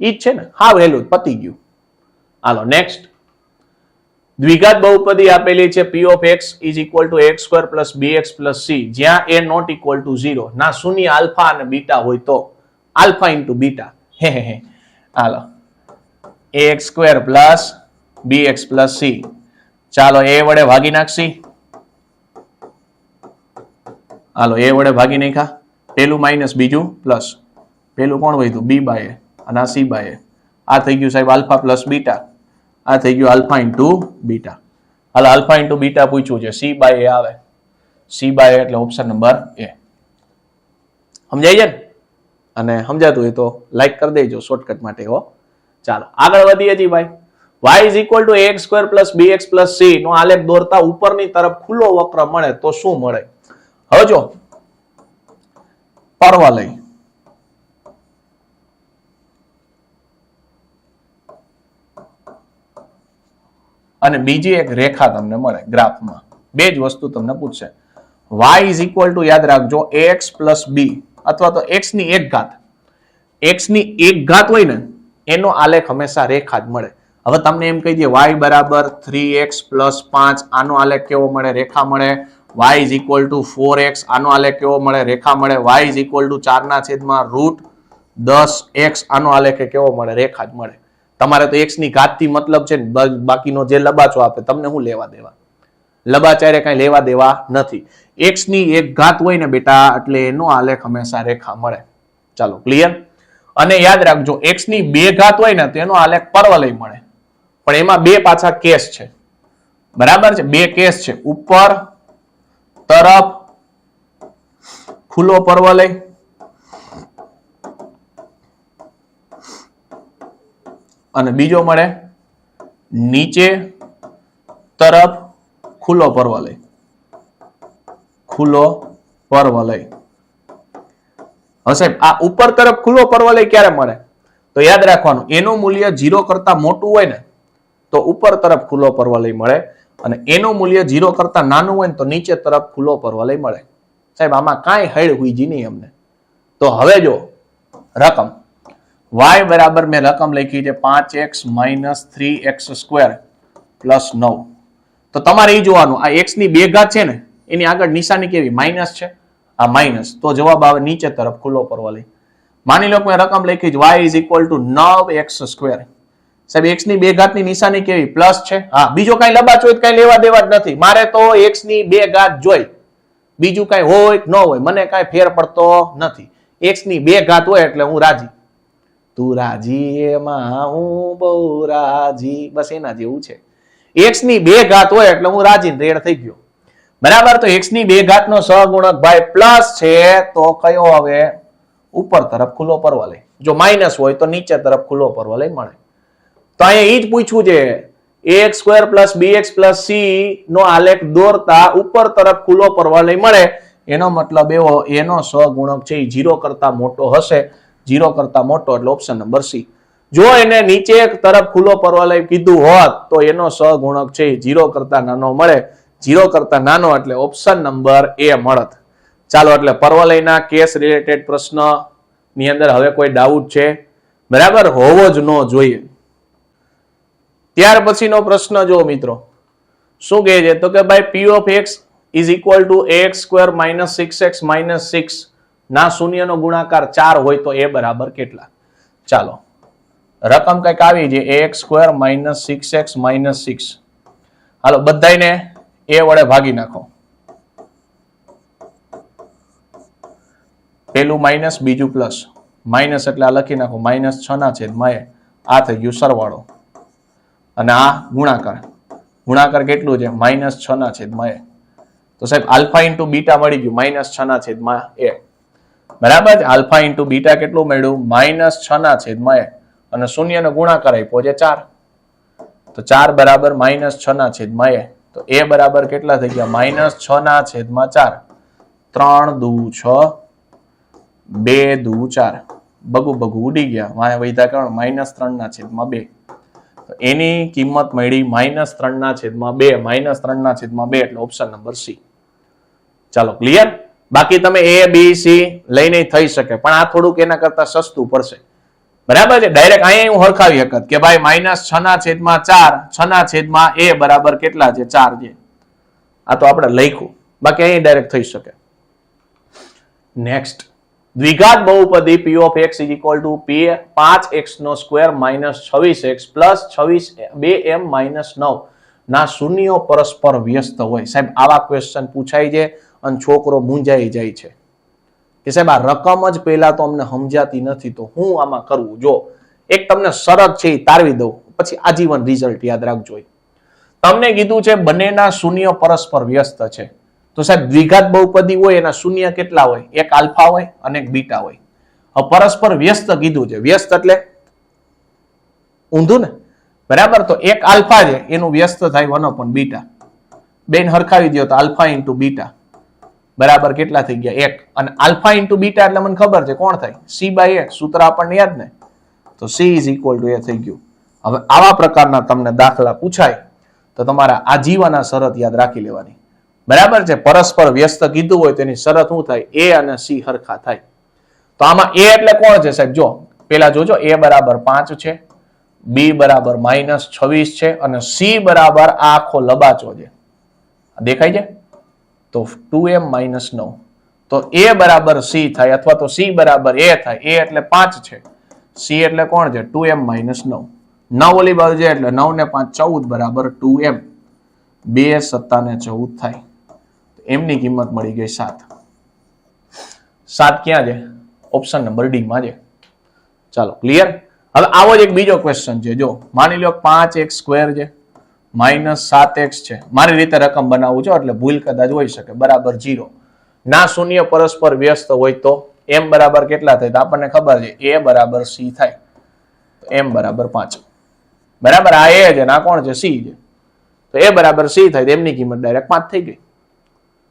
ઈ જ છે ને, હા વહેલું પતી ગયું. હાલો નેક્સ્ટ દ્વિઘાત બહુપદી આપેલી છે p of x is equal to x² plus bx plus c જ્યાં a not equal to 0 ના શૂન્ય આલ્ફા અને બીટા હોય તો આલ્ફા ઇન્ટુ બીટા. હાલો ax² plus bx plus c. ચાલો a વડે ભાગી નાખશી. હાલો a વડે ભાગી નાખ્યા. પેલું માઇનસ, બીજું પ્લસ. પેલું કોણ વધ્યું? b/a અને આ c/a. આ થઈ ગયું સાહેબ આલ્ફા પ્લસ બીટા. આ થઈ ગયું આલ્ફા ઇન્ટુ બીટા. હાલ આલ્ફા ઇન્ટુ બીટા પૂછ્યું છે, c/a આવે. c/a એટલે ઓપ્શન નંબર એ. સમજાય છે ને? અને સમજાતું હોય તો લાઈક કરી દેજો શોર્ટકટ માટે હો. ચાલો આગળ વધીએ જી ભાઈ. y is equal to ax² plus bx plus c નો આલેખ દોરતા ઉપરની તરફ ખુલ્લો વક્ર મળે તો શું મળે? હવે જો પરવલય અને બીજી એક રેખા તમને મળે ગ્રાફમાં. બે જ વસ્તુ તમને પૂછશે. y is equal to યાદ રાખજો ax plus b અથવા તો x ની એક ઘાત. x ની એક ઘાત હોય ને એનો આલેખ હંમેશા રેખા જ મળે. હવે તમને એમ કહી દે y બરાબર 3x plus 5 આનો આલેખ કેવો મળે? રેખા મળે. y is equal to 4x આનો આલેખ કેવો મળે? રેખા મળે. y is equal to 4/√10x આનો આલેખ કેવો મળે? રેખા જ મળે. તમારે તો x ની ઘાત થી મતલબ છે ને, બાકીનો જે લબાચો આપે તમને શું લેવા દેવા? લબાચારે કઈ લેવા દેવા નથી. x ની એક ઘાત હોય ને બેટા એટલે એનો આલેખ હંમેશા રેખા મળે. ચાલો ક્લિયર. અને યાદ રાખજો x ની બે ઘાત હોય ને તો એનો આલેખ પરવલય મળે. પણ એમાં બે પાછા કેસ છે. બરાબર છે? બે કેસ છે. ઉપર તરફ ખુલ્લો પરવલય અને બીજો મળે નીચે તરફ ખુલ્લો પરવલય. ખુલ્લો પરવલય. હવે સાહેબ આ ઉપર તરફ ખુલ્લો પરવલય ક્યારે મળે? તો યાદ રાખવાનું એનું મૂલ્ય 0 કરતા મોટું હોય ને તો ઉપર તરફ ખુલ્લો પરવલય મળે અને એનું મૂલ્ય 0 કરતા નાનું હોય ને તો નીચે તરફ ખુલ્લો પરવલય મળે. સાહેબ આમાં કાંઈ હૈડ હુઈજી નહીં અમને. તો હવે જો રકમ y બરાબર મેં રકમ લખી છે 5x - 3x² પ્લસ 9. તો તમારે એ જોવાનું આ x ની બે ઘાત છે ને એની આગળ નિશાની કેવી? માઇનસ છે. આ માઇનસ તો જવાબ આવે નીચે તરફ ખુલ્લો પરવલય. માની લો કે મેં રકમ લખી છે y is equal to 9x². સાહેબ x ની બે ઘાત ની નિશાની કેવી? પ્લસ છે. હા બીજો કઈ લબાચો હોય કઈ લેવા દેવા જ નથી. મારે તો x ની બે ઘાત જોઈ, બીજું કઈ હોય કે ન હોય મને કઈ ફેર પડતો નથી. x ની બે ઘાત હોય એટલે હું રાજી. તું રાજી એમાં હું બહુ રાજી. બસ એના જેવું છે. x ની બે ઘાત હોય એટલે હું રાજી રેડ થઈ ગયો. બરાબર. તો x ની બે ઘાત નો સહગુણક ભાઈ પ્લસ છે તો કયો હવે? ઉપર તરફ ખુલ્લો પરવલય. જો માઇનસ હોય તો નીચે તરફ ખુલ્લો પરવલય મળે. તો અહીંયા એ જ પૂછવું છે ax² plus bx plus c નો આલેખ દોરતા ઉપર તરફ ખુલ્લો પરવલય મળે. એનો મતલબ એવો એનો સહગુણક છે 0 કરતા મોટો હશે. 0 કરતા મોટો એટલે ઓપ્શન નંબર સી. જો એને નીચે તરફ ખુલ્લો પરવલય કીધું હોત તો એનો સહગુણક છે 0 કરતા નાનો મળે. 0 કરતા નાનો એટલે ઓપ્શન નંબર એ મળત. ચાલો એટલે પરવલયના કેસ રિલેટેડ પ્રશ્ન ની અંદર હવે કોઈ ડાઉટ છે? બરાબર હોવો જ ન જોઈએ. ત્યાર પછીનો પ્રશ્ન જો મિત્રો શું કહે છે તો કે ભાઈ p of x is equal to ax² - 6x - 6 ના શૂન્યનો ગુણાકાર 4 હોય તો a બરાબર કેટલા? ચાલો રકમ કઈક આવી છે ax² - 6x - 6. હાલો બધાને a વડે ભાગી નાખો. પેલું માઇનસ બીજું પ્લસ, માઇનસ એટલે આ લખી નાખો -6/a, આ થઈ ગયું સરવાળો, અને આ ગુણાકાર, ગુણાકાર કેટલું છે -6/a. તો સાહેબ આલ્ફા ઇન્ટુ બીટા મળી ગયું -6/a. બરાબર. આલ્ફા ઇન્ટુ બીટા કેટલું મળ્યું -6/a, અને શૂન્ય નો ગુણાકાર આપ્યો છે 4, તો 4 બરાબર -6/a. તો એ બરાબર કેટલા થઈ ગયા -6/4. 3 દુ 6, 2 દુ 4, બગુ બગુ ઉડી ગયા, વાય વૈધા કોણ -3/2. તો એની કિંમત મળી -3/2, -3/2 એટલે ઓપ્શન નંબર સી. ચાલો ક્લિયર. બાકી તમે એ બી સી લઈને થઈ શકે, પણ આ થોડુંક એના કરતા સસ્તું પડશે. બરાબર છે. ડાયરેક્ટ અહીંયા હું હરખાવી શકત કે ભાઈ -6/4, 6/a બરાબર કેટલા છે 4 છે. આ તો આપણે લખ્યું, બાકી અહીં ડાયરેક્ટ થઈ શકે. નેક્સ્ટ, દ્વિઘાત બહુપદી p of x is equal to p 5x નો સ્ક્વેર -26x પ્લસ 2m -9 ના શૂન્યો પરસ્પર વ્યસ્ત હોય. સાહેબ આવા ક્વેશ્ચન પૂછાય છે અને છોકરો મૂંઝાઈ જાય છે કે સાહેબ આ રકમ જ પહેલા તો અમને સમજાતી નથી, તો હું આમાં કરવું. જો એક તમને શરત છે એ તારવી દઉં, પછી આજીવન રિઝલ્ટ યાદ રાખજો. તમને કીધું છે બંનેના શૂન્ય પરસ્પર વ્યસ્ત છે, તો સાહેબ દ્વિઘાત બહુપદી હોય એના શૂન્ય કેટલા હોય? એક આલ્ફા હોય અને એક બીટા હોય. હવે પરસ્પર વ્યસ્ત કીધું છે, વ્યસ્ત એટલે ઊંધું ને, બરાબર. તો એક આલ્ફા છે એનું વ્યસ્ત થાય 1/β. બેન હરખાવી દો તો આલ્ફા ઇન્ટુ બીટા બરાબર કેટલા થઈ ગયા 1, અને આલ્ફા ઇન્ટુ બીટા એટલે મને ખબર છે કોણ થાય c/a, સૂત્ર આપણને યાદ ને, તો c is equal to a થઈ ગયું. હવે આવા પ્રકારના તમને દાખલા પૂછાય તો તમારા આજીવન આ શરત યાદ રાખી લેવાની. બરાબર છે. પરસ્પર વ્યસ્ત કીધું હોય તેની શરત શું થાય? a અને c હરખા થાય. તો આમાં a એટલે કોણ છે સાહેબ? જો પેલા જોજો, a બરાબર 5 છે, b બરાબર -26 છે, અને c બરાબર આ આખો લબાચો છે, દેખાય છે, તો 2m -9. તો a બરાબર c થાય, અથવા તો c બરાબર a થાય. a એટલે 5 છે, c એટલે કોણ છે 2m -9. 9 ઓલી બાજુ છે એટલે 9 ને 5 14 બરાબર 2m, 2 7 ને 14 થાય. એમની કિંમત મળી ગઈ 7. 7 ક્યાં છે? ઓપ્શન નંબર ડી માં છે. ચાલો ક્લિયર. હવે આવો જ એક બીજો ક્વેશ્ચન છે. જો માની લો 5x² છે, -7x છે. મારી રીતે રકમ બનાવું છું એટલે ભૂલ કદાચ હોઈ શકે. બરાબર 0 ના શૂન્ય પરસ્પર વ્યસ્ત હોય તો m બરાબર કેટલા થાય? તો આપણને ખબર છે a બરાબર c થાય, તો m બરાબર 5. બરાબર. આ a છે, ના કોણ છે c છે, તો a બરાબર c થાય, તો એમની કિંમત ડાયરેક્ટ 5 થઈ ગઈ.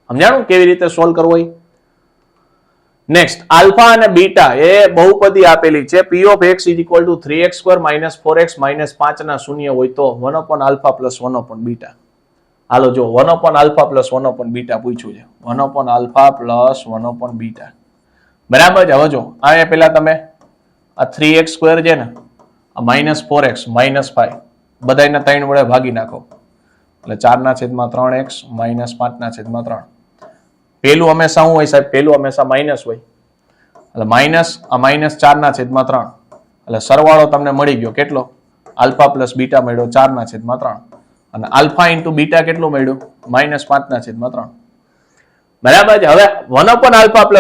સમજાણું કેવી રીતે સોલ્વ કરવો? નેક્સ્ટ, આલ્ફા અને બીટા એ બહુપદી આપેલી છે. p of x is equal to 3x² - 4x - 5 ના શૂન્ય હોય તો 1/α + 1/β. હાલો જો 1/α + 1/β પૂછ્યું છે. 1/α + 1/β બરાબર છે. હવે જો આ પેલા તમે આ 3x² છે ને, આ -4x -5 બધાને 3 વડે ભાગી નાખો એટલે 4/3x - 5/3. પેલું હંમેશા શું હોય સાહેબ? પેલું હંમેશા માઇનસ હોય, એટલે માઇનસ આ -4/3 એટલે સરવાળો તમને મળી ગયો કેટલો? આલ્ફા પ્લસ બીટા મળ્યો 4/3, અને આલ્ફા ઇન્ટુ બીટા કેટલું મળ્યું? -5/3. બરાબર છે. હવે 1/α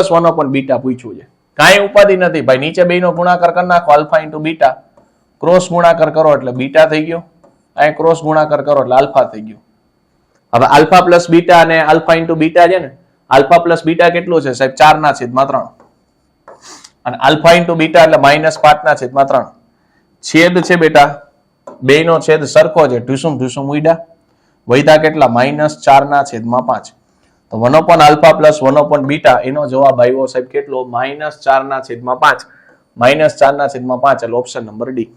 + 1/β પૂછ્યું છે. કાંઈ ઉપાધિ નથી ભાઈ, નીચે બેનો ગુણાકાર કરી નાખો. આલ્ફા ઇન્ટુ બીટા ક્રોસ ગુણાકાર કરો એટલે બીટા થઈ ગયો, અહીં ક્રોસ ગુણાકાર કરો એટલે આલ્ફા થઈ ગયું. હવે આલ્ફા પ્લસ બીટા અને આલ્ફા ઇન્ટુ બીટા છે ને, આલ્ફા પ્લસ બીટા કેટલું છે સાહેબ? 4/3, અને આલ્ફા ઇન્ટુ બીટા એટલે -5/3. છેદ છે બેટા, બેનો છેદ સરખો છે, ઢુસુમ ઢુસુમ ઉડ્યા, વૈધા કેટલા? -4/5. તો 1/α + 1/β એનો જવાબ આવ્યો સાહેબ કેટલો? -4/5. -4/5 એટલે ઓપ્શન નંબર ડી.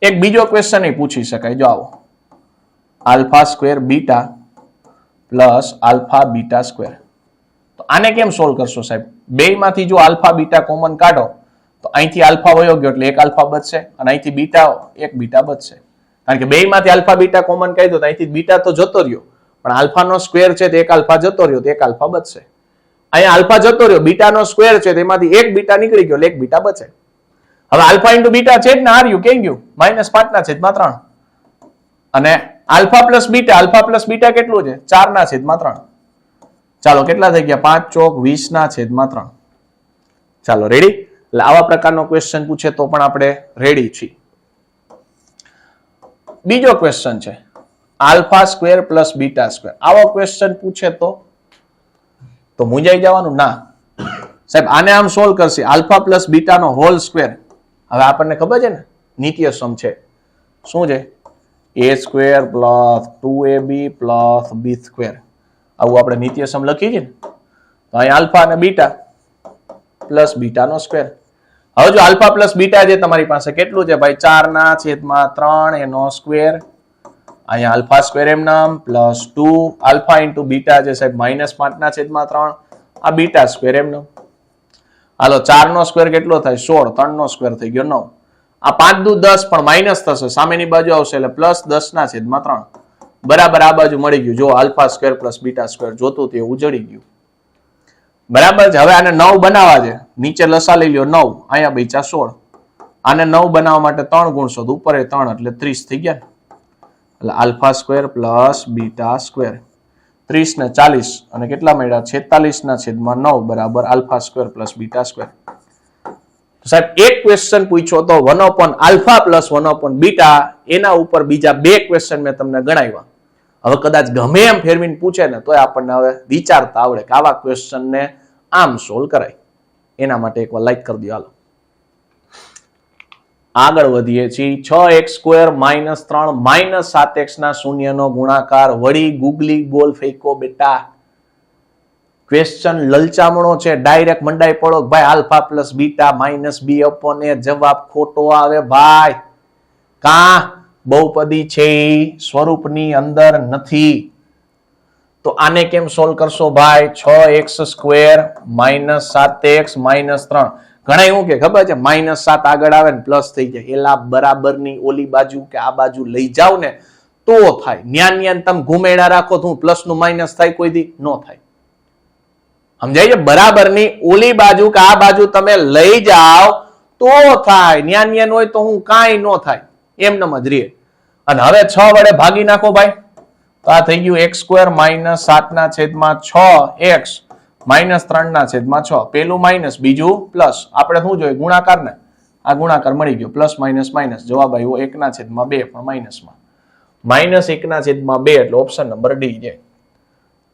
એક બીજો ક્વેશ્ચન એ પૂછી શકાય. જો આવો, α² બીટા પ્લસ α β². તો આને કેમ સોલ્વ કરશો સાહેબ? બે માંથી જો આલ્ફા બીટા કોમન કાઢો તો અહીંથી આલ્ફા વયો ગયો એટલે એક આલ્ફા બચશે, અને અહીંથી બીટા એક બીટા બચશે. કારણ કે બે માંથી આલ્ફા બીટા કોમન કાઢ્યો તો અહીંથી બીટા તો જતો રહ્યો, પણ આલ્ફાનો સ્ક્વેર છે તે એક આલ્ફા જતો રહ્યો, તો એક આલ્ફા બચશે. અહીંયા આલ્ફા જતો રહ્યો, બીટાનો સ્ક્વેર છે તેમાંથી એક બીટા નીકળી ગયો એટલે એક બીટા બચે. હવે આલ્ફા ઇન્ટુ બીટા છે જ ને, હાર્યું કેમ ગયું? -5/3. અને આલ્ફા પ્લસ બીટા કેટલું છે? 4/3. ચાલો કેટલા થઈ ગયા? 5 ચોક 20/3. ચાલો રેડી. એટલે આવા પ્રકારનો ક્વેશ્ચન પૂછે તો પણ આપણે રેડી છીએ. બીજો ક્વેશ્ચન છે alpha square plus beta square. આવો ક્વેશ્ચન પૂછે તો મૂંઝાઈ જવાનું ના સાહેબ. આને આમ સોલ્વ કરશે આલ્ફા પ્લસ બીટા નો હોલ સ્ક્વેર. હવે આપણને ખબર છે ને નિત્ય સમ છે. શું છે? a square plus 2ab plus b square. આવું આપણે નિત્ય સમ લખી છે ને. તો અહીં આલ્ફા અને બીટા પ્લસ બીટા નો સ્ક્વેર. હવે જો આલ્ફા પ્લસ બીટા છે તમારી પાસે કેટલું છે ભાઈ? 4/3 એનો સ્ક્વેર. અહીંયા આલ્ફા સ્ક્વેર એમ નામ પ્લસ 2 આલ્ફા ઇન્ટુ બીટા છે સાહેબ -5/3. આ બીટા સ્ક્વેર એમ નામ. હાલો 4 નો સ્ક્વેર કેટલો થાય? 16. 3 નો સ્ક્વેર થઈ ગયો 9. આ 5 દુ 10 પણ માઇનસ થશે, સામેની બાજુ આવશે એટલે +10/3 બરાબર. આ બાજુ મળી ગયું. જો alpha square plus beta square જોતું તે ઉજળી ગયું. બરાબર છે. હવે આને 9 બનાવવા છે. નીચે લસા લઈ લ્યો 9, અહીંયા બચ્યા 16. આને 9 બનાવવા માટે 3 ગુણશો તો ઉપર 3 એટલે 30 થઈ ગયા. એટલે alpha square plus beta square 30 ને 40 અને કેટલા મળ્યા? 46/9 બરાબર alpha square plus beta square. સાહેબ એક ક્વેશ્ચન પૂછ્યો તો 1 આલ્ફા પ્લસ 1 બીટા, એના ઉપર બીજા 2 ક્વેશ્ચન મેં તમને ગણાવ્યા. હવે કદાચ ગમે એમ ફેરવીને પૂછે ને તોય આપણને હવે વિચારતા આવડે કે આવા ક્વેશ્ચન ને આમ સોલ્વ કરાય. એના માટે એકવાર લાઈક કરી દો. હાલો આગળ વધીએ છીએ. 6x² - 3 - 7x ના શૂન્યનો ગુણાકાર. વળી ગુગલી બોલ ફેંકો બેટા. ક્વેશ્ચન લલચામણો છે, ડાયરેક્ટ મંડાઈ પડો ભાઈ આલ્ફા પ્લસ બીટા -b/a. જવાબ ખોટો આવે ભાઈ. કા બહુપદી છે સ્વરૂપની અંદર નથી. તો આને કેમ સોલ્વ કરશો ભાઈ? 6x² - 7x - 3. ઘણા એવું કે ખબર છે -7 આગળ આવે ને પ્લસ થઈ જાય. એલા બરાબરની ઓલી બાજુ કે આ બાજુ લઈ જાવ ને તો થાય. ન્યાન તમે ઘુમેડા રાખો તો પ્લસ નું માઇનસ થાય? કોઈ દી નો થાય. સમજાય છે? બરાબરની ઓલી બાજુ કે આ બાજુ તમે લઈ જાઓ તો થાય. ન્યાન હોય તો હું કાંઈ નો થાય. એમનેમ જ રહે. અને હવે 6 વડે ભાગી નાખો ભાઈ તો આ થઈ ગયું x² - 7/6x -3/6. પેલું માઇનસ બીજું પ્લસ. આપણે શું જોઈએ? ગુણાકાર ને. આ ગુણાકાર મળી ગયો. પ્લસ માઇનસ માઇનસ જવાબ આવ્યો 1/2 પણ માઇનસમાં. -1/2 એટલે ઓપ્શન નંબર ડી છે.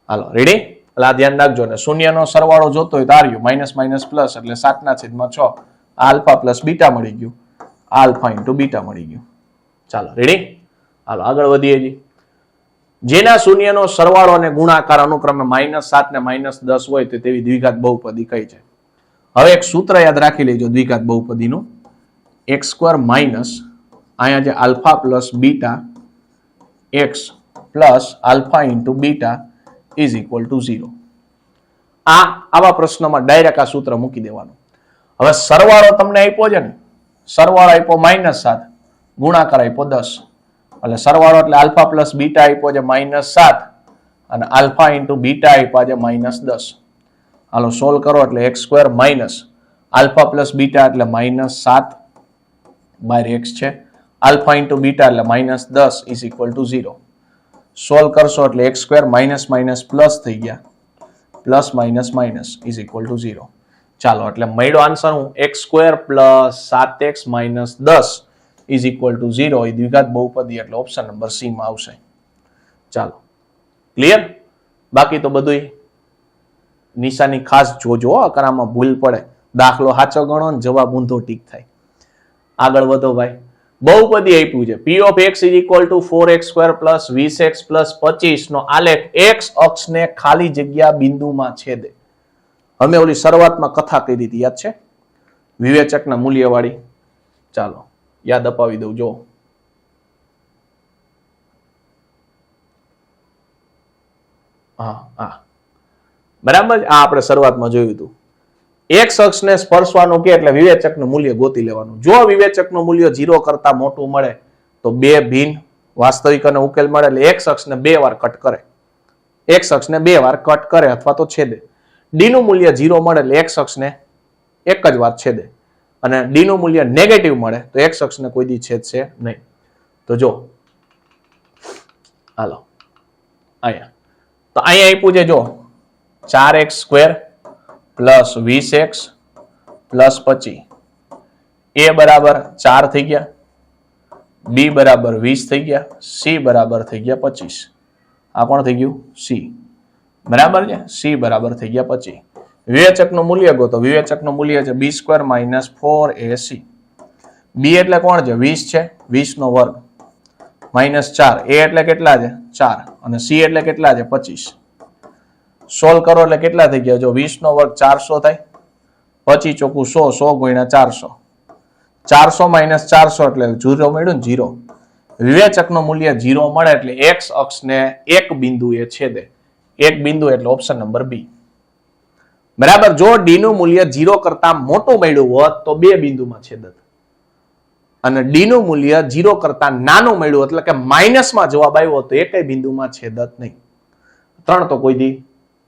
હાલો રેડી. એટલે આ ધ્યાન રાખજો ને શૂન્યનો સરવાળો જોતો હોય તો આર્યું માઇનસ માઇનસ પ્લસ એટલે 7/6. આલ્ફા પ્લસ બીટા મળી ગયું. આલ્ફા ઇન્ટુ બીટા મળી ગયું. ચાલો રેડી. હાલો આગળ વધીએ છીએ. જેના શૂન્યનો સરવાળો અને ગુણાકાર અનુક્રમે -7 ને -10 હોય તો તેવી દ્વિઘાત બહુપદી કઈ છે? હવે એક સૂત્ર યાદ રાખી લેજો દ્વિઘાત બહુપદીનું. x² અહીંયા જે alpha plus beta x plus alpha into beta is equal to 0. આવા પ્રશ્નમાં ડાયરેક્ટ આ સૂત્ર મૂકી દેવાનું. હવે સરવાળો તમને આપ્યો છે ને, સરવાળો આપ્યો -7, ગુણાકાર આપ્યો 10. એટલે સરવાળો એટલે આલ્ફા પ્લસ બીટા આપ્યો છે -7 અને આલ્ફા ઇન્ટુ બીટા આપ્યા છે -10. હાલો સોલ્વ કરો એટલે x² આલ્ફા પ્લસ બીટા એટલે -7 બાર x છે. આલ્ફા ઇન્ટુ બીટા એટલે -10 ઇઝ ઇક્વલ ટુ 0. સોલ્વ કરશો એટલે x² માઇનસ માઇનસ પ્લસ થઈ ગયા. Plus minus minus is equal to 0. ચાલો એટલે મળ્યો આન્સર હું x² plus 7x minus 10 is equal to 0. એ દ્વિઘાત બહુપદી એટલે ઓપ્શન નંબર સી માં આવશે. ચાલો ક્લિયર. બાકી તો બધું નિશાની ખાસ જોજો, આમાં ભૂલ પડે. દાખલો સાચો ગણો ને જવાબ ઊંધો ટીક થાય. આગળ વધો ભાઈ. બહુપદી આપ્યું છે p of x is equal to 4x² plus 20x plus 25 નો આલેખ x અક્ષને ખાલી જગ્યા બિંદુમાં છેદે. અમે ઓલી શરૂઆતમાં કથા કરી હતી યાદ છે? વિવેચકના મૂલ્યવાળી. ચાલો યાદ અપાવી દઉં. જો હા બરાબર. આ આપણે શરૂઆતમાં જોયું હતું. એક અક્ષને સ્પર્શવાનું કે એટલે વિવેચકનું મૂલ્ય ગોતી લેવાનું. જો વિવેચકનું મૂલ્ય 0 કરતા મોટું મળે તો બે ભિન્ન વાસ્તવિક અને ઉકેલ મળે એટલે એક અક્ષને 2 વાર કટ કરે. એક અક્ષને 2 વાર કટ કરે અથવા તો છેદે. ડી નું મૂલ્ય 0 મળે એટલે એક અક્ષને એક જ વાર છેદે અને ડી નું મૂલ્ય નેગેટિવ મળે તો એક અક્ષને કોઈ દી છેદશે નહીં. તો જો હાલો અહીંયા તો અહીંયા આપ્યું છે જો 4x² પ્લસ 20x પ્લસ 25, એ બરાબર 4 થઈ ગયા, બી બરાબર 20 થઈ ગયા, સી બરાબર થઈ ગયા 25. આ કોણ થઈ ગયું? સી. બરાબર છે? સી બરાબર થઈ ગયા 25. વિવેચકનું મૂલ્ય ગોતો. વિવેચકનું મૂલ્ય છે b² - 4ac. બી એટલે કોણ છે? 20 છે, 20 નો વર્ગ -4. એ એટલે કેટલા છે? 4. અને સી એટલે કેટલા છે? 25. સોલ્વ કરો એટલે કેટલા થઈ ગયા? જો 20 નો વર્ગ 400 થાય, 25 ચોકું 100, 100 ગુણ્યા 400. 400 - 400 એટલે 0 મળ્યું ને? 0. વિવેચકનું મૂલ્ય 0 મળે એટલે x અક્ષને એક બિંદુએ છેદે. એક બિંદુ એટલે ઓપ્શન નંબર બી. બરાબર. જો ડી નું મૂલ્ય 0 કરતા મોટું મળ્યું હોત તો બે બિંદુમાં છેદત, અને ડી નું મૂલ્ય 0 કરતા નાનું મળ્યું એટલે કે માઇનસમાં જવાબ આવ્યો તો એકેય બિંદુમાં છેદત નહીં. 3 તો કોઈ દી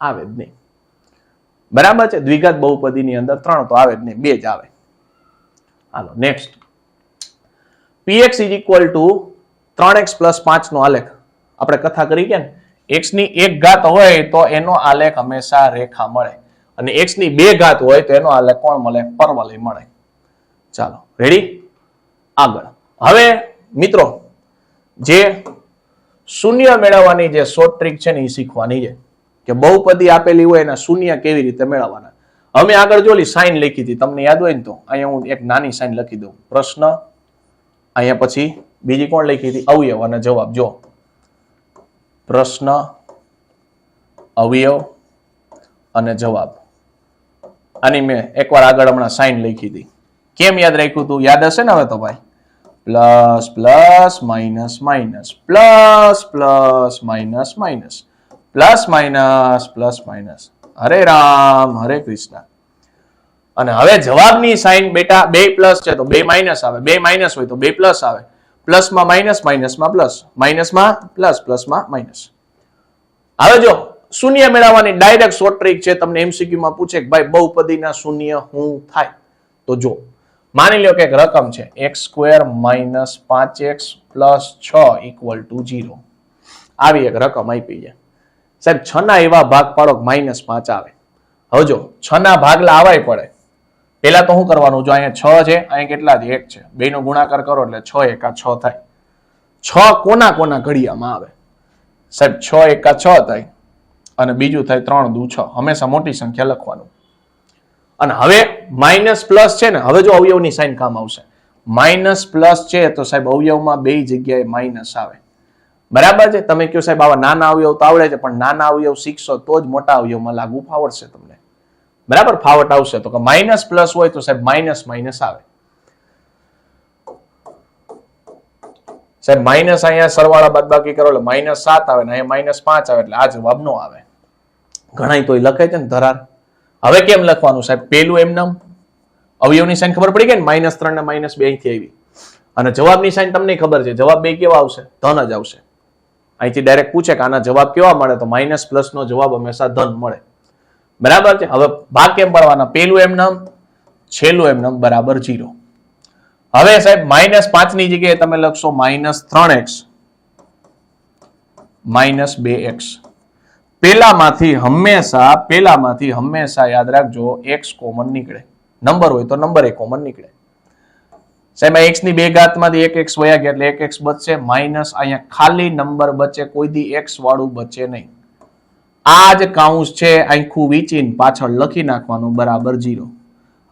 આવે જ નહીં. બરાબર છે? દ્વિઘાત બહુપદીની અંદર 3 તો આવે જ નહીં, 2 જ આવે. હાલો નેક્સ્ટ. px = 3x + 5 નો આલેખ. આપણે કથા કરી ગયા ને, x ની 1 ઘાત હોય તો એનો આલેખ હંમેશા રેખા મળે, અને x ની 2 ઘાત હોય તો એનો આલેખ કોણ મળે? પરવલય મળે. ચાલો રેડી? આગળ. હવે મિત્રો જે શૂન્ય મેળવવાની જે શોર્ટ ટ્રીક છે ને એ શીખવાની છે કે બહુપદી આપેલી હોય એના શૂન્ય કેવી રીતે મેળવવાના. અમે આગળ જોલી સાઈન લખી હતી, તમને યાદ હોય ને તો અહીંયા હું એક નાની સાઈન લખી દઉં. પ્રશ્ન, અહીંયા પછી બીજી કોણ લખી હતી? અવયવ અને જવાબ. જો પ્રશ્ન, અવયવ અને જવાબ. આની મેં એકવાર આગળ હમણાં સાઈન લખી હતી. કેમ યાદ રાખ્યું તું? યાદ હશે ને હવે તો ભાઈ. Plus plus minus minus, plus plus minus minus, plus minus plus minus. હરે રામ હરે કૃષ્ણ. અને હવે જવાબની સાઈન બેટા 2 પ્લસ છે તો 2 માઇનસ આવે, 2 માઇનસ હોય તો 2 પ્લસ આવે. પ્લસમાં માઇનસ, માઇનસમાં પ્લસ, માઇનસમાં પ્લસ, પ્લસમાં માઇનસ. હવે જો શૂન્ય મેળવવાની ડાયરેક્ટ શોર્ટ ટ્રીક છે. તમને MCQ માં પૂછે કે ભાઈ બહુપદીના શૂન્ય શું થાય? તો જો માની લો કે એક રકમ છે x² - 5x + 6 = 0. આવી એક રકમ આપી છે સાહેબ. 6 ના એવા ભાગ પાડો કે -5 આવે. હવે જો 6 ના ભાગલા આવાય પડે. પેલા તો શું કરવાનું? જો અહીંયા 6 છે, અહીંયા કેટલા છે? 1 છે. બે નો ગુણાકાર કરો એટલે 6 એકા 6 થાય. 6 કોના કોના ઘડિયામાં આવે સાહેબ? 6 એકા 6 થાય, અને બીજું થાય 3 દુ 6. હંમેશા મોટી સંખ્યા લખવાનું. અને હવે માઇનસ પ્લસ છે ને, હવે જો અવયવની સાઈન કામ આવશે. માઇનસ પ્લસ છે તો સાહેબ અવયવમાં બે જગ્યાએ માઇનસ આવે. બરાબર છે? તમે કહો સાહેબ આવા નાના અવયવ તો આવડે છે, પણ નાના અવયવ શીખશો તો જ મોટા અવયવમાં લાગુ ફાવડશે તમને. બરાબર? ફાવટ આવશે તો કે માઇનસ પ્લસ હોય તો સાહેબ માઇનસ માઇનસ આવે. સાહેબ માઇનસ અહીંયા સરવાળા બાદબાકી કરો એટલે -7 આવે ને અહીંયા -5 આવે એટલે આ જવાબ નો આવે. ઘણા તો લખે છે ને ધરાર. હવે કેમ લખવાનું સાહેબ? પેલું એમનેમ અવયવની સાઈન ખબર પડી ગઈ ને, -3 ને -2 અહીંથી આવી. અને જવાબની સાઈન તમને ખબર છે, જવાબ બે કેવા આવશે? ધન જ આવશે. અહીંથી ડાયરેક્ટ પૂછે કે આના જવાબ કેવા મળે તો માઇનસ પ્લસ નો જવાબ હંમેશા ધન મળે. બરાબર છે? હવે ભાગ કેમ પાડવાના? પેલું એમનેમ, છેલ્લું એમનેમ બરાબર 0. હવે સાહેબ -5 ની જગ્યાએ તમે લખશો -3x - 2x. પેલામાંથી હંમેશા યાદ રાખજો x કોમન નીકળે. નંબર હોય તો નંબર એ કોમન નીકળે. સાહેબ x ની 2 ઘાતમાંથી 1x વયા ગયા એટલે 1x બચશે, માઇનસ અહીંયા ખાલી નંબર બચે, કોઈ દી x વાળું બચે નહીં. આ જ કાઉન્સ છે, આખું વીચીને પાછળ લખી નાખવાનું બરાબર 0.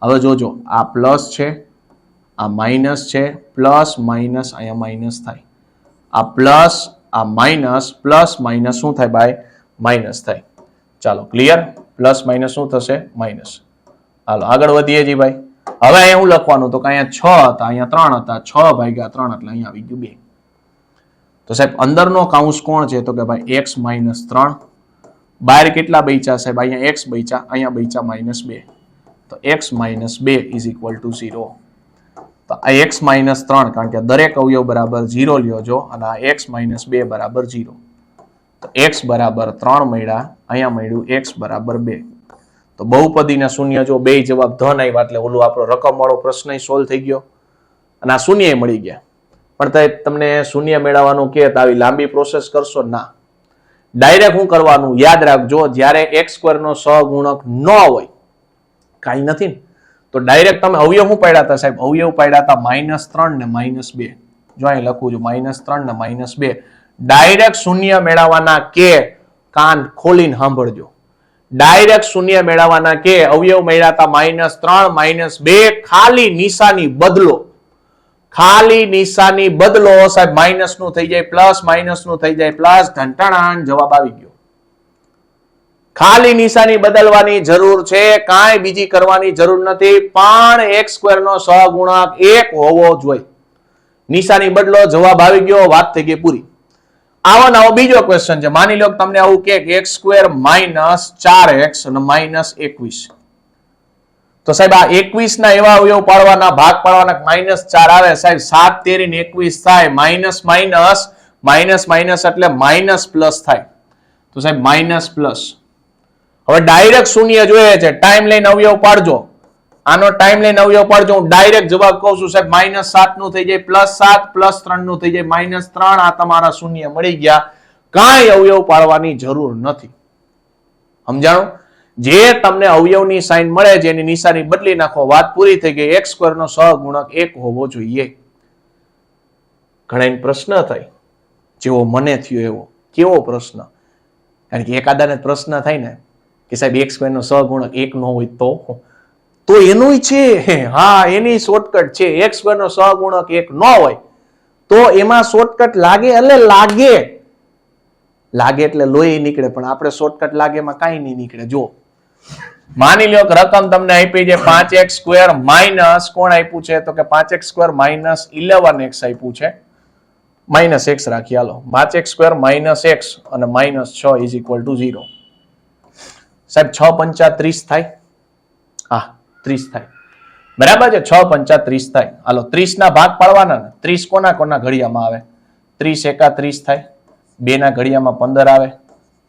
હવે જોજો આ પ્લસ છે, આ માઇનસ છે, પ્લસ માઇનસ અહીંયા માઇનસ થાય. આ પ્લસ, આ માઇનસ, પ્લસ માઇનસ શું થાય ભાઈ? માઇનસ થાય. ચાલો ક્લિયર? પ્લસ માઇનસ શું થશે? માઇનસ. હાલો આગળ વધીએ જી ભાઈ. હવે અહીંયા શું લખવાનું? તો કે અહીંયા 6 હતા, અહીંયા 3 હતા, 6 ભાગ્યા 3 એટલે અહીંયા આવી ગયું 2. તો સાહેબ અંદરનો કાઉન્સ કોણ છે? તો કે ભાઈ x - 3. બહાર કેટલા બચ્યા સાહેબ? અહીંયા x બચ્યા, અહીંયા બચ્યા -2. તો x - 2 = 0. તો આ x - 3 કારણ કે દરેક અવયવ બરાબર 0 લ્યો છો, અને આ x - 2 બરાબર 0. તો x બરાબર 3 મળ્યા, અહીંયા મળ્યું x બરાબર 2. તો બહુપદીના શૂન્ય જો બે જવાબ ધન આવ્યા એટલે ઓલું આપણો રકમ વાળો પ્રશ્ન સોલ્વ થઈ ગયો, અને આ શૂન્ય મળી ગયા. પણ તમને શૂન્ય મેળવવાનું કે આવી લાંબી પ્રોસેસ કરશો ના. ડાયરેક્ટ શું કરવાનું? યાદ રાખજો, જ્યારે x² નો સહગુણક ન હોય, કાંઈ નથી ને, તો ડાયરેક્ટ તમે અવયવ શું પાડ્યા હતા સાહેબ? અવયવ પાડ્યા હતા -3 ને -2. જો અહીં લખું છું -3 ને -2. ડાયરેક્ટ શૂન્ય મેળવવાના કે કાન ખોલીને સાંભળજો. ડાયરેક્ટ શૂન્ય મેળવવાના કે અવયવ મળ્યા હતા -3 -2. ખાલી નિશાની બદલો. ખાલી નિશાની બદલો સાહેબ. માઇનસ નું થઈ જાય પ્લસ, માઇનસ નું થઈ જાય પ્લસ. ઢંટાણાન જવાબ આવી ગયો. ખાલી નિશાની બદલવાની જરૂર છે, કાંઈ બીજી કરવાની જરૂર નથી. પણ x² નો સહગુણક 1 હોવો જોઈએ. નિશાની બદલો, જવાબ આવી ગયો, વાત થઈ ગઈ પૂરી. આવો બીજો ક્વેશ્ચન છે. માની લો તમને આવું કે x² -4x અને -21. તો સાહેબ આ 21 ના એવા અવયવ પાડવાના, ભાગ પાડવાના, -4 આવે સાહેબ. 7 તેરી ને 21 થાય. માઇનસ માઇનસ માઇનસ માઇનસ એટલે માઇનસ પ્લસ થાય. તો સાહેબ માઇનસ પ્લસ. હવે ડાયરેક્ટ શૂન્ય જોઈએ છે. ટાઈમ લઈને અવયવ પાડજો. આનો ટાઈમ લઈને અવયવ પાડજો. હું ડાયરેક્ટ જવાબ કહું છું સાહેબ. -7 નું થઈ જાય +7, +3 નું થઈ જાય -3. આ તમારા શૂન્ય મળી ગયા. કાંઈ અવયવ પાડવાની જરૂર નથી. સમજાણું? જે તમને અવયવની સાઇન મળે છે એની નિશાની બદલી નાખો. વાત પૂરી થઈ ગઈ. x² નો સહગુણક 1 હોવો જોઈએ. ઘણા પ્રશ્ન થાય જેવો મને થયો એવો. કેવો પ્રશ્ન? કારણ કે એકાદાને પ્રશ્ન થાય ને કે સાહેબ x² નો સહગુણક 1 ન હોય તો એનું છે. હા, એની શોર્ટકટ છે. x² નો સહગુણક 1 ન હોય તો એમાં શોર્ટકટ લાગે એટલે લાગે એટલે લોહી નીકળે. પણ આપણે શોર્ટકટ લાગે એમાં કાંઈ નહીં નીકળે. જો માની લો કે રકમ તમને આપી છે 5x² માઇનસ કોણ આપ્યું છે? તો કે 5x² -11x આપ્યું છે. -x રાખીએ હાલો. 5x² -x અને -6 = 0. સાહેબ 6 પંચા 30 થાય. હા 30 થાય. બરાબર છે. 6 પંચા 30 થાય. હાલો 30 ના ભાગ પાડવાના ને. 30 કોના કોના ઘડિયામાં આવે? 30 એકા 30 થાય. 2 ના ઘડિયામાં 15 આવે.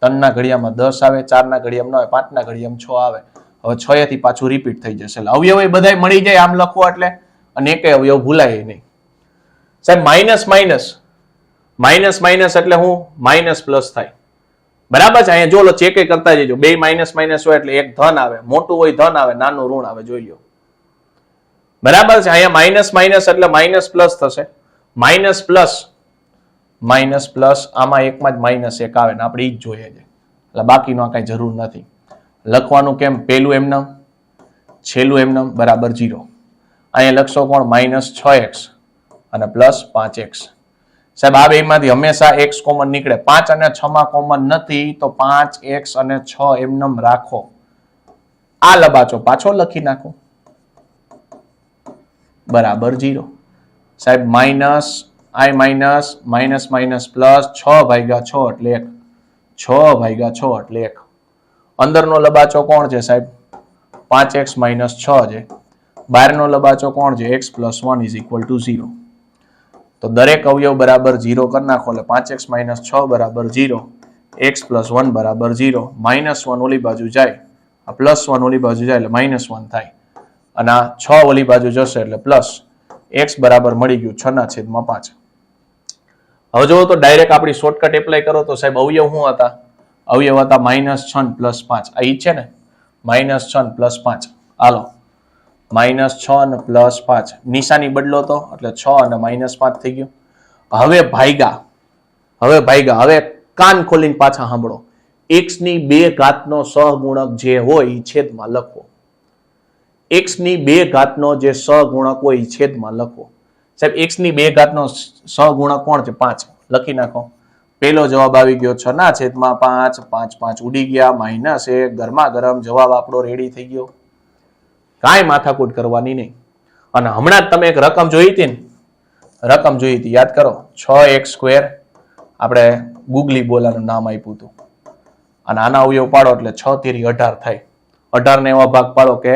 3 ના ઘડિયામાં 10 આવે. 4 ના ઘડિયામાં 9 આવે. 5 ના ઘડિયામાં 6 આવે. હવે 6 થી પાછું રિપીટ થઈ જશે. એટલે અવયવ બધાય મળી જાય આમ લખો એટલે. અને એકેય અવયવ ભૂલાય નહીં. સાહેબ માઇનસ માઇનસ માઇનસ માઇનસ એટલે હું માઇનસ પ્લસ થાય. બરાબર છે. અહીંયા જો લો ચેક કરતા જજો. બે માઇનસ માઇનસ હોય એટલે એક ધન આવે. મોટું હોય ધન આવે, નાનું ઋણ આવે. જોઈ લો. બરાબર છે. અહીંયા માઇનસ માઇનસ એટલે માઇનસ પ્લસ થશે. Minus plus minus plus. આમાં એકમાં જ -1 આવે ને આપણે ઈ જ જોઈએ છે. એટલે બાકીનો કઈ જરૂર નથી લખવાનું. કેમ? પેલું એમનેમ, છેલ્લું એમનેમ બરાબર 0. અહીંયા લખશો કોણ? -6x અને +5x. સાહેબ આ બેમાંથી હંમેશા x કોમન નીકળે. 5 અને 6 માં કોમન નથી તો 5x અને 6 એમનેમ રાખો. આ લબાચો પાછો લખી નાખો બરાબર 0. સાહેબ minus i minus minus minus plus 6/6 એટલે 1. 6/6 એટલે 1. અંદરનો લબાચો કોણ છે સાહેબ? 5x - 6 છે. બહારનો લબાચો કોણ છે? x + 1 = 0. તો દરેક અવયવ બરાબર 0 કરી નાખો એટલે 5x - 6 બરાબર 0, x + 1 બરાબર 0. -1 ઓલી બાજુ જાય, આ +1 ઓલી બાજુ જાય એટલે -1 થાય. અને આ 6 ઓલી બાજુ જશે એટલે પ્લસ. x બરાબર મળી ગયું 6/5. હવે જો તો ડાયરેક્ટ આપણી શોર્ટકટ એપ્લાય કરો તો સાહેબ અવયવ શું હતા? અવયવ હતા -6 + 5. આ ઈ છે ને, -6 + 5. હાલો -6 અને +5 નિશાની બદલો તો એટલે 6 અને -5 થઈ ગયું. હવે ભાગ્યા હવે કાન ખોલીને પાછા સાંભળો. x ની 2 ઘાતનો સહગુણક જે હોય એ છેદમાં લખો. x ની 2 ઘાતનો જે સહગુણક હોય એ છેદમાં લખો. સાહેબ x ની 2 ઘાતનો સહગુણક કોણ છે? 5. લખી નાખો. પેલો જવાબ આવી ગયો 6/5. 5 ઉડી ગયા. -1. ગરમા ગરમ જવાબ આપણો રેડી થઈ ગયો. કાંઈ માથાકૂટ કરવાની નહીં. અને હમણાં જ તમે એક રકમ જોઈ હતી ને, યાદ કરો. 6x². આપણે ગુગલી બોલાનું નામ આપ્યું હતું. અને આના અવયવ પાડો એટલે 6 તેરી 18 થાય. 18 ને એવા ભાગ પાડો કે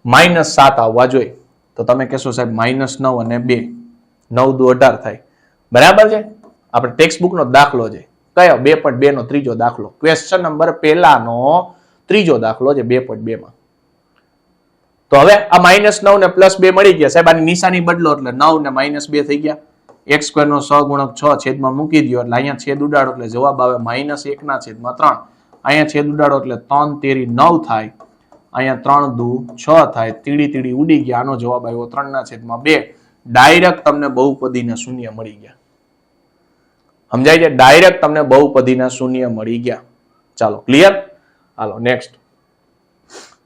-7 આવવા જોઈએ. તો તમે કહેશો સાહેબ -9 અને 2. 9 દુ 18 થાય. બરાબર છે. આપણે ટેક્સ્ટ બુક નો દાખલો છે. કયો? 2.2 નો ત્રીજો દાખલો. ક્વેશ્ચન નંબર પહેલાનો ત્રીજો દાખલો છે 2.2 માં. તો હવે આ -9 ને +2 મળી ગયા. સાહેબ આની નિશાની બદલો એટલે 9 ને -2 થઈ ગયા. x² નો સહગુણક 6 છેદમાં મૂકી દો એટલે અહીંયા છેદ ઉડાડો એટલે જવાબ આવે -1/3. અહીંયા છેદ ઉડાડો એટલે 3 તેરી 9 થાય. અહીંયા 3 દુ 6 થાય, તીડી તીડી ઉડી ગયા. આનો જવાબ આવ્યો 3/2. ડાયરેક્ટ તમને બહુપદીના શૂન્ય મળી ગયા. સમજાય છે? ડાયરેક્ટ તમને બહુપદીના શૂન્ય મળી ગયા. ચાલો ક્લિયર. હાલો નેક્સ્ટ.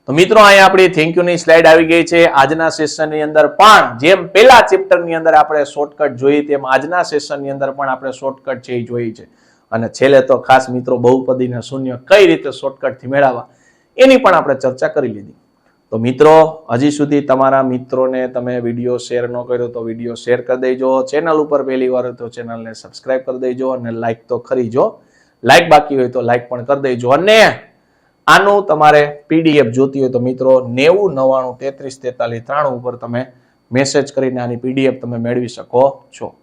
તો મિત્રો અહીંયા આપણી થેન્ક યુ ની સ્લાઇડ આવી ગઈ છે. આજના સેશનની અંદર પણ જેમ પેલા ચેપ્ટરની અંદર આપણે શોર્ટકટ જોઈ તેમ આજના સેશનની અંદર પણ આપણે શોર્ટકટ છે એ જોઈ છે. અને છેલ્લે તો ખાસ મિત્રો બહુપદીના શૂન્ય કઈ રીતે શોર્ટકટથી મેળવવા એની પણ આપણે ચર્ચા કરી લીધી. તો મિત્રો હજી સુધી તમારા મિત્રોને તમે વિડીયો શેર ન કર્યો તો વિડીયો શેર કરી દેજો. ચેનલ ઉપર પહેલી વાર હોય તો ચેનલને સબસ્ક્રાઇબ કરી દેજો અને લાઈક તો ખરી જો. લાઈક બાકી હોય તો લાઈક પણ કરી દેજો. અને આનું તમારે પીડીએફ જોતી હોય તો મિત્રો 90 99 33 43 93 ઉપર તમે મેસેજ કરીને આની પીડીએફ તમે મેળવી શકો છો.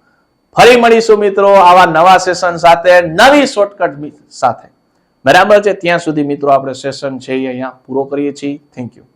ફરી મળીશું મિત્રો આવા નવા સેશન સાથે, નવી શોર્ટકટ સાથે. બરાબર છે? ત્યાં સુધી મિત્રો આપણે સેશન છે અહીંયા પૂરો કરીએ છીએ. Thank you.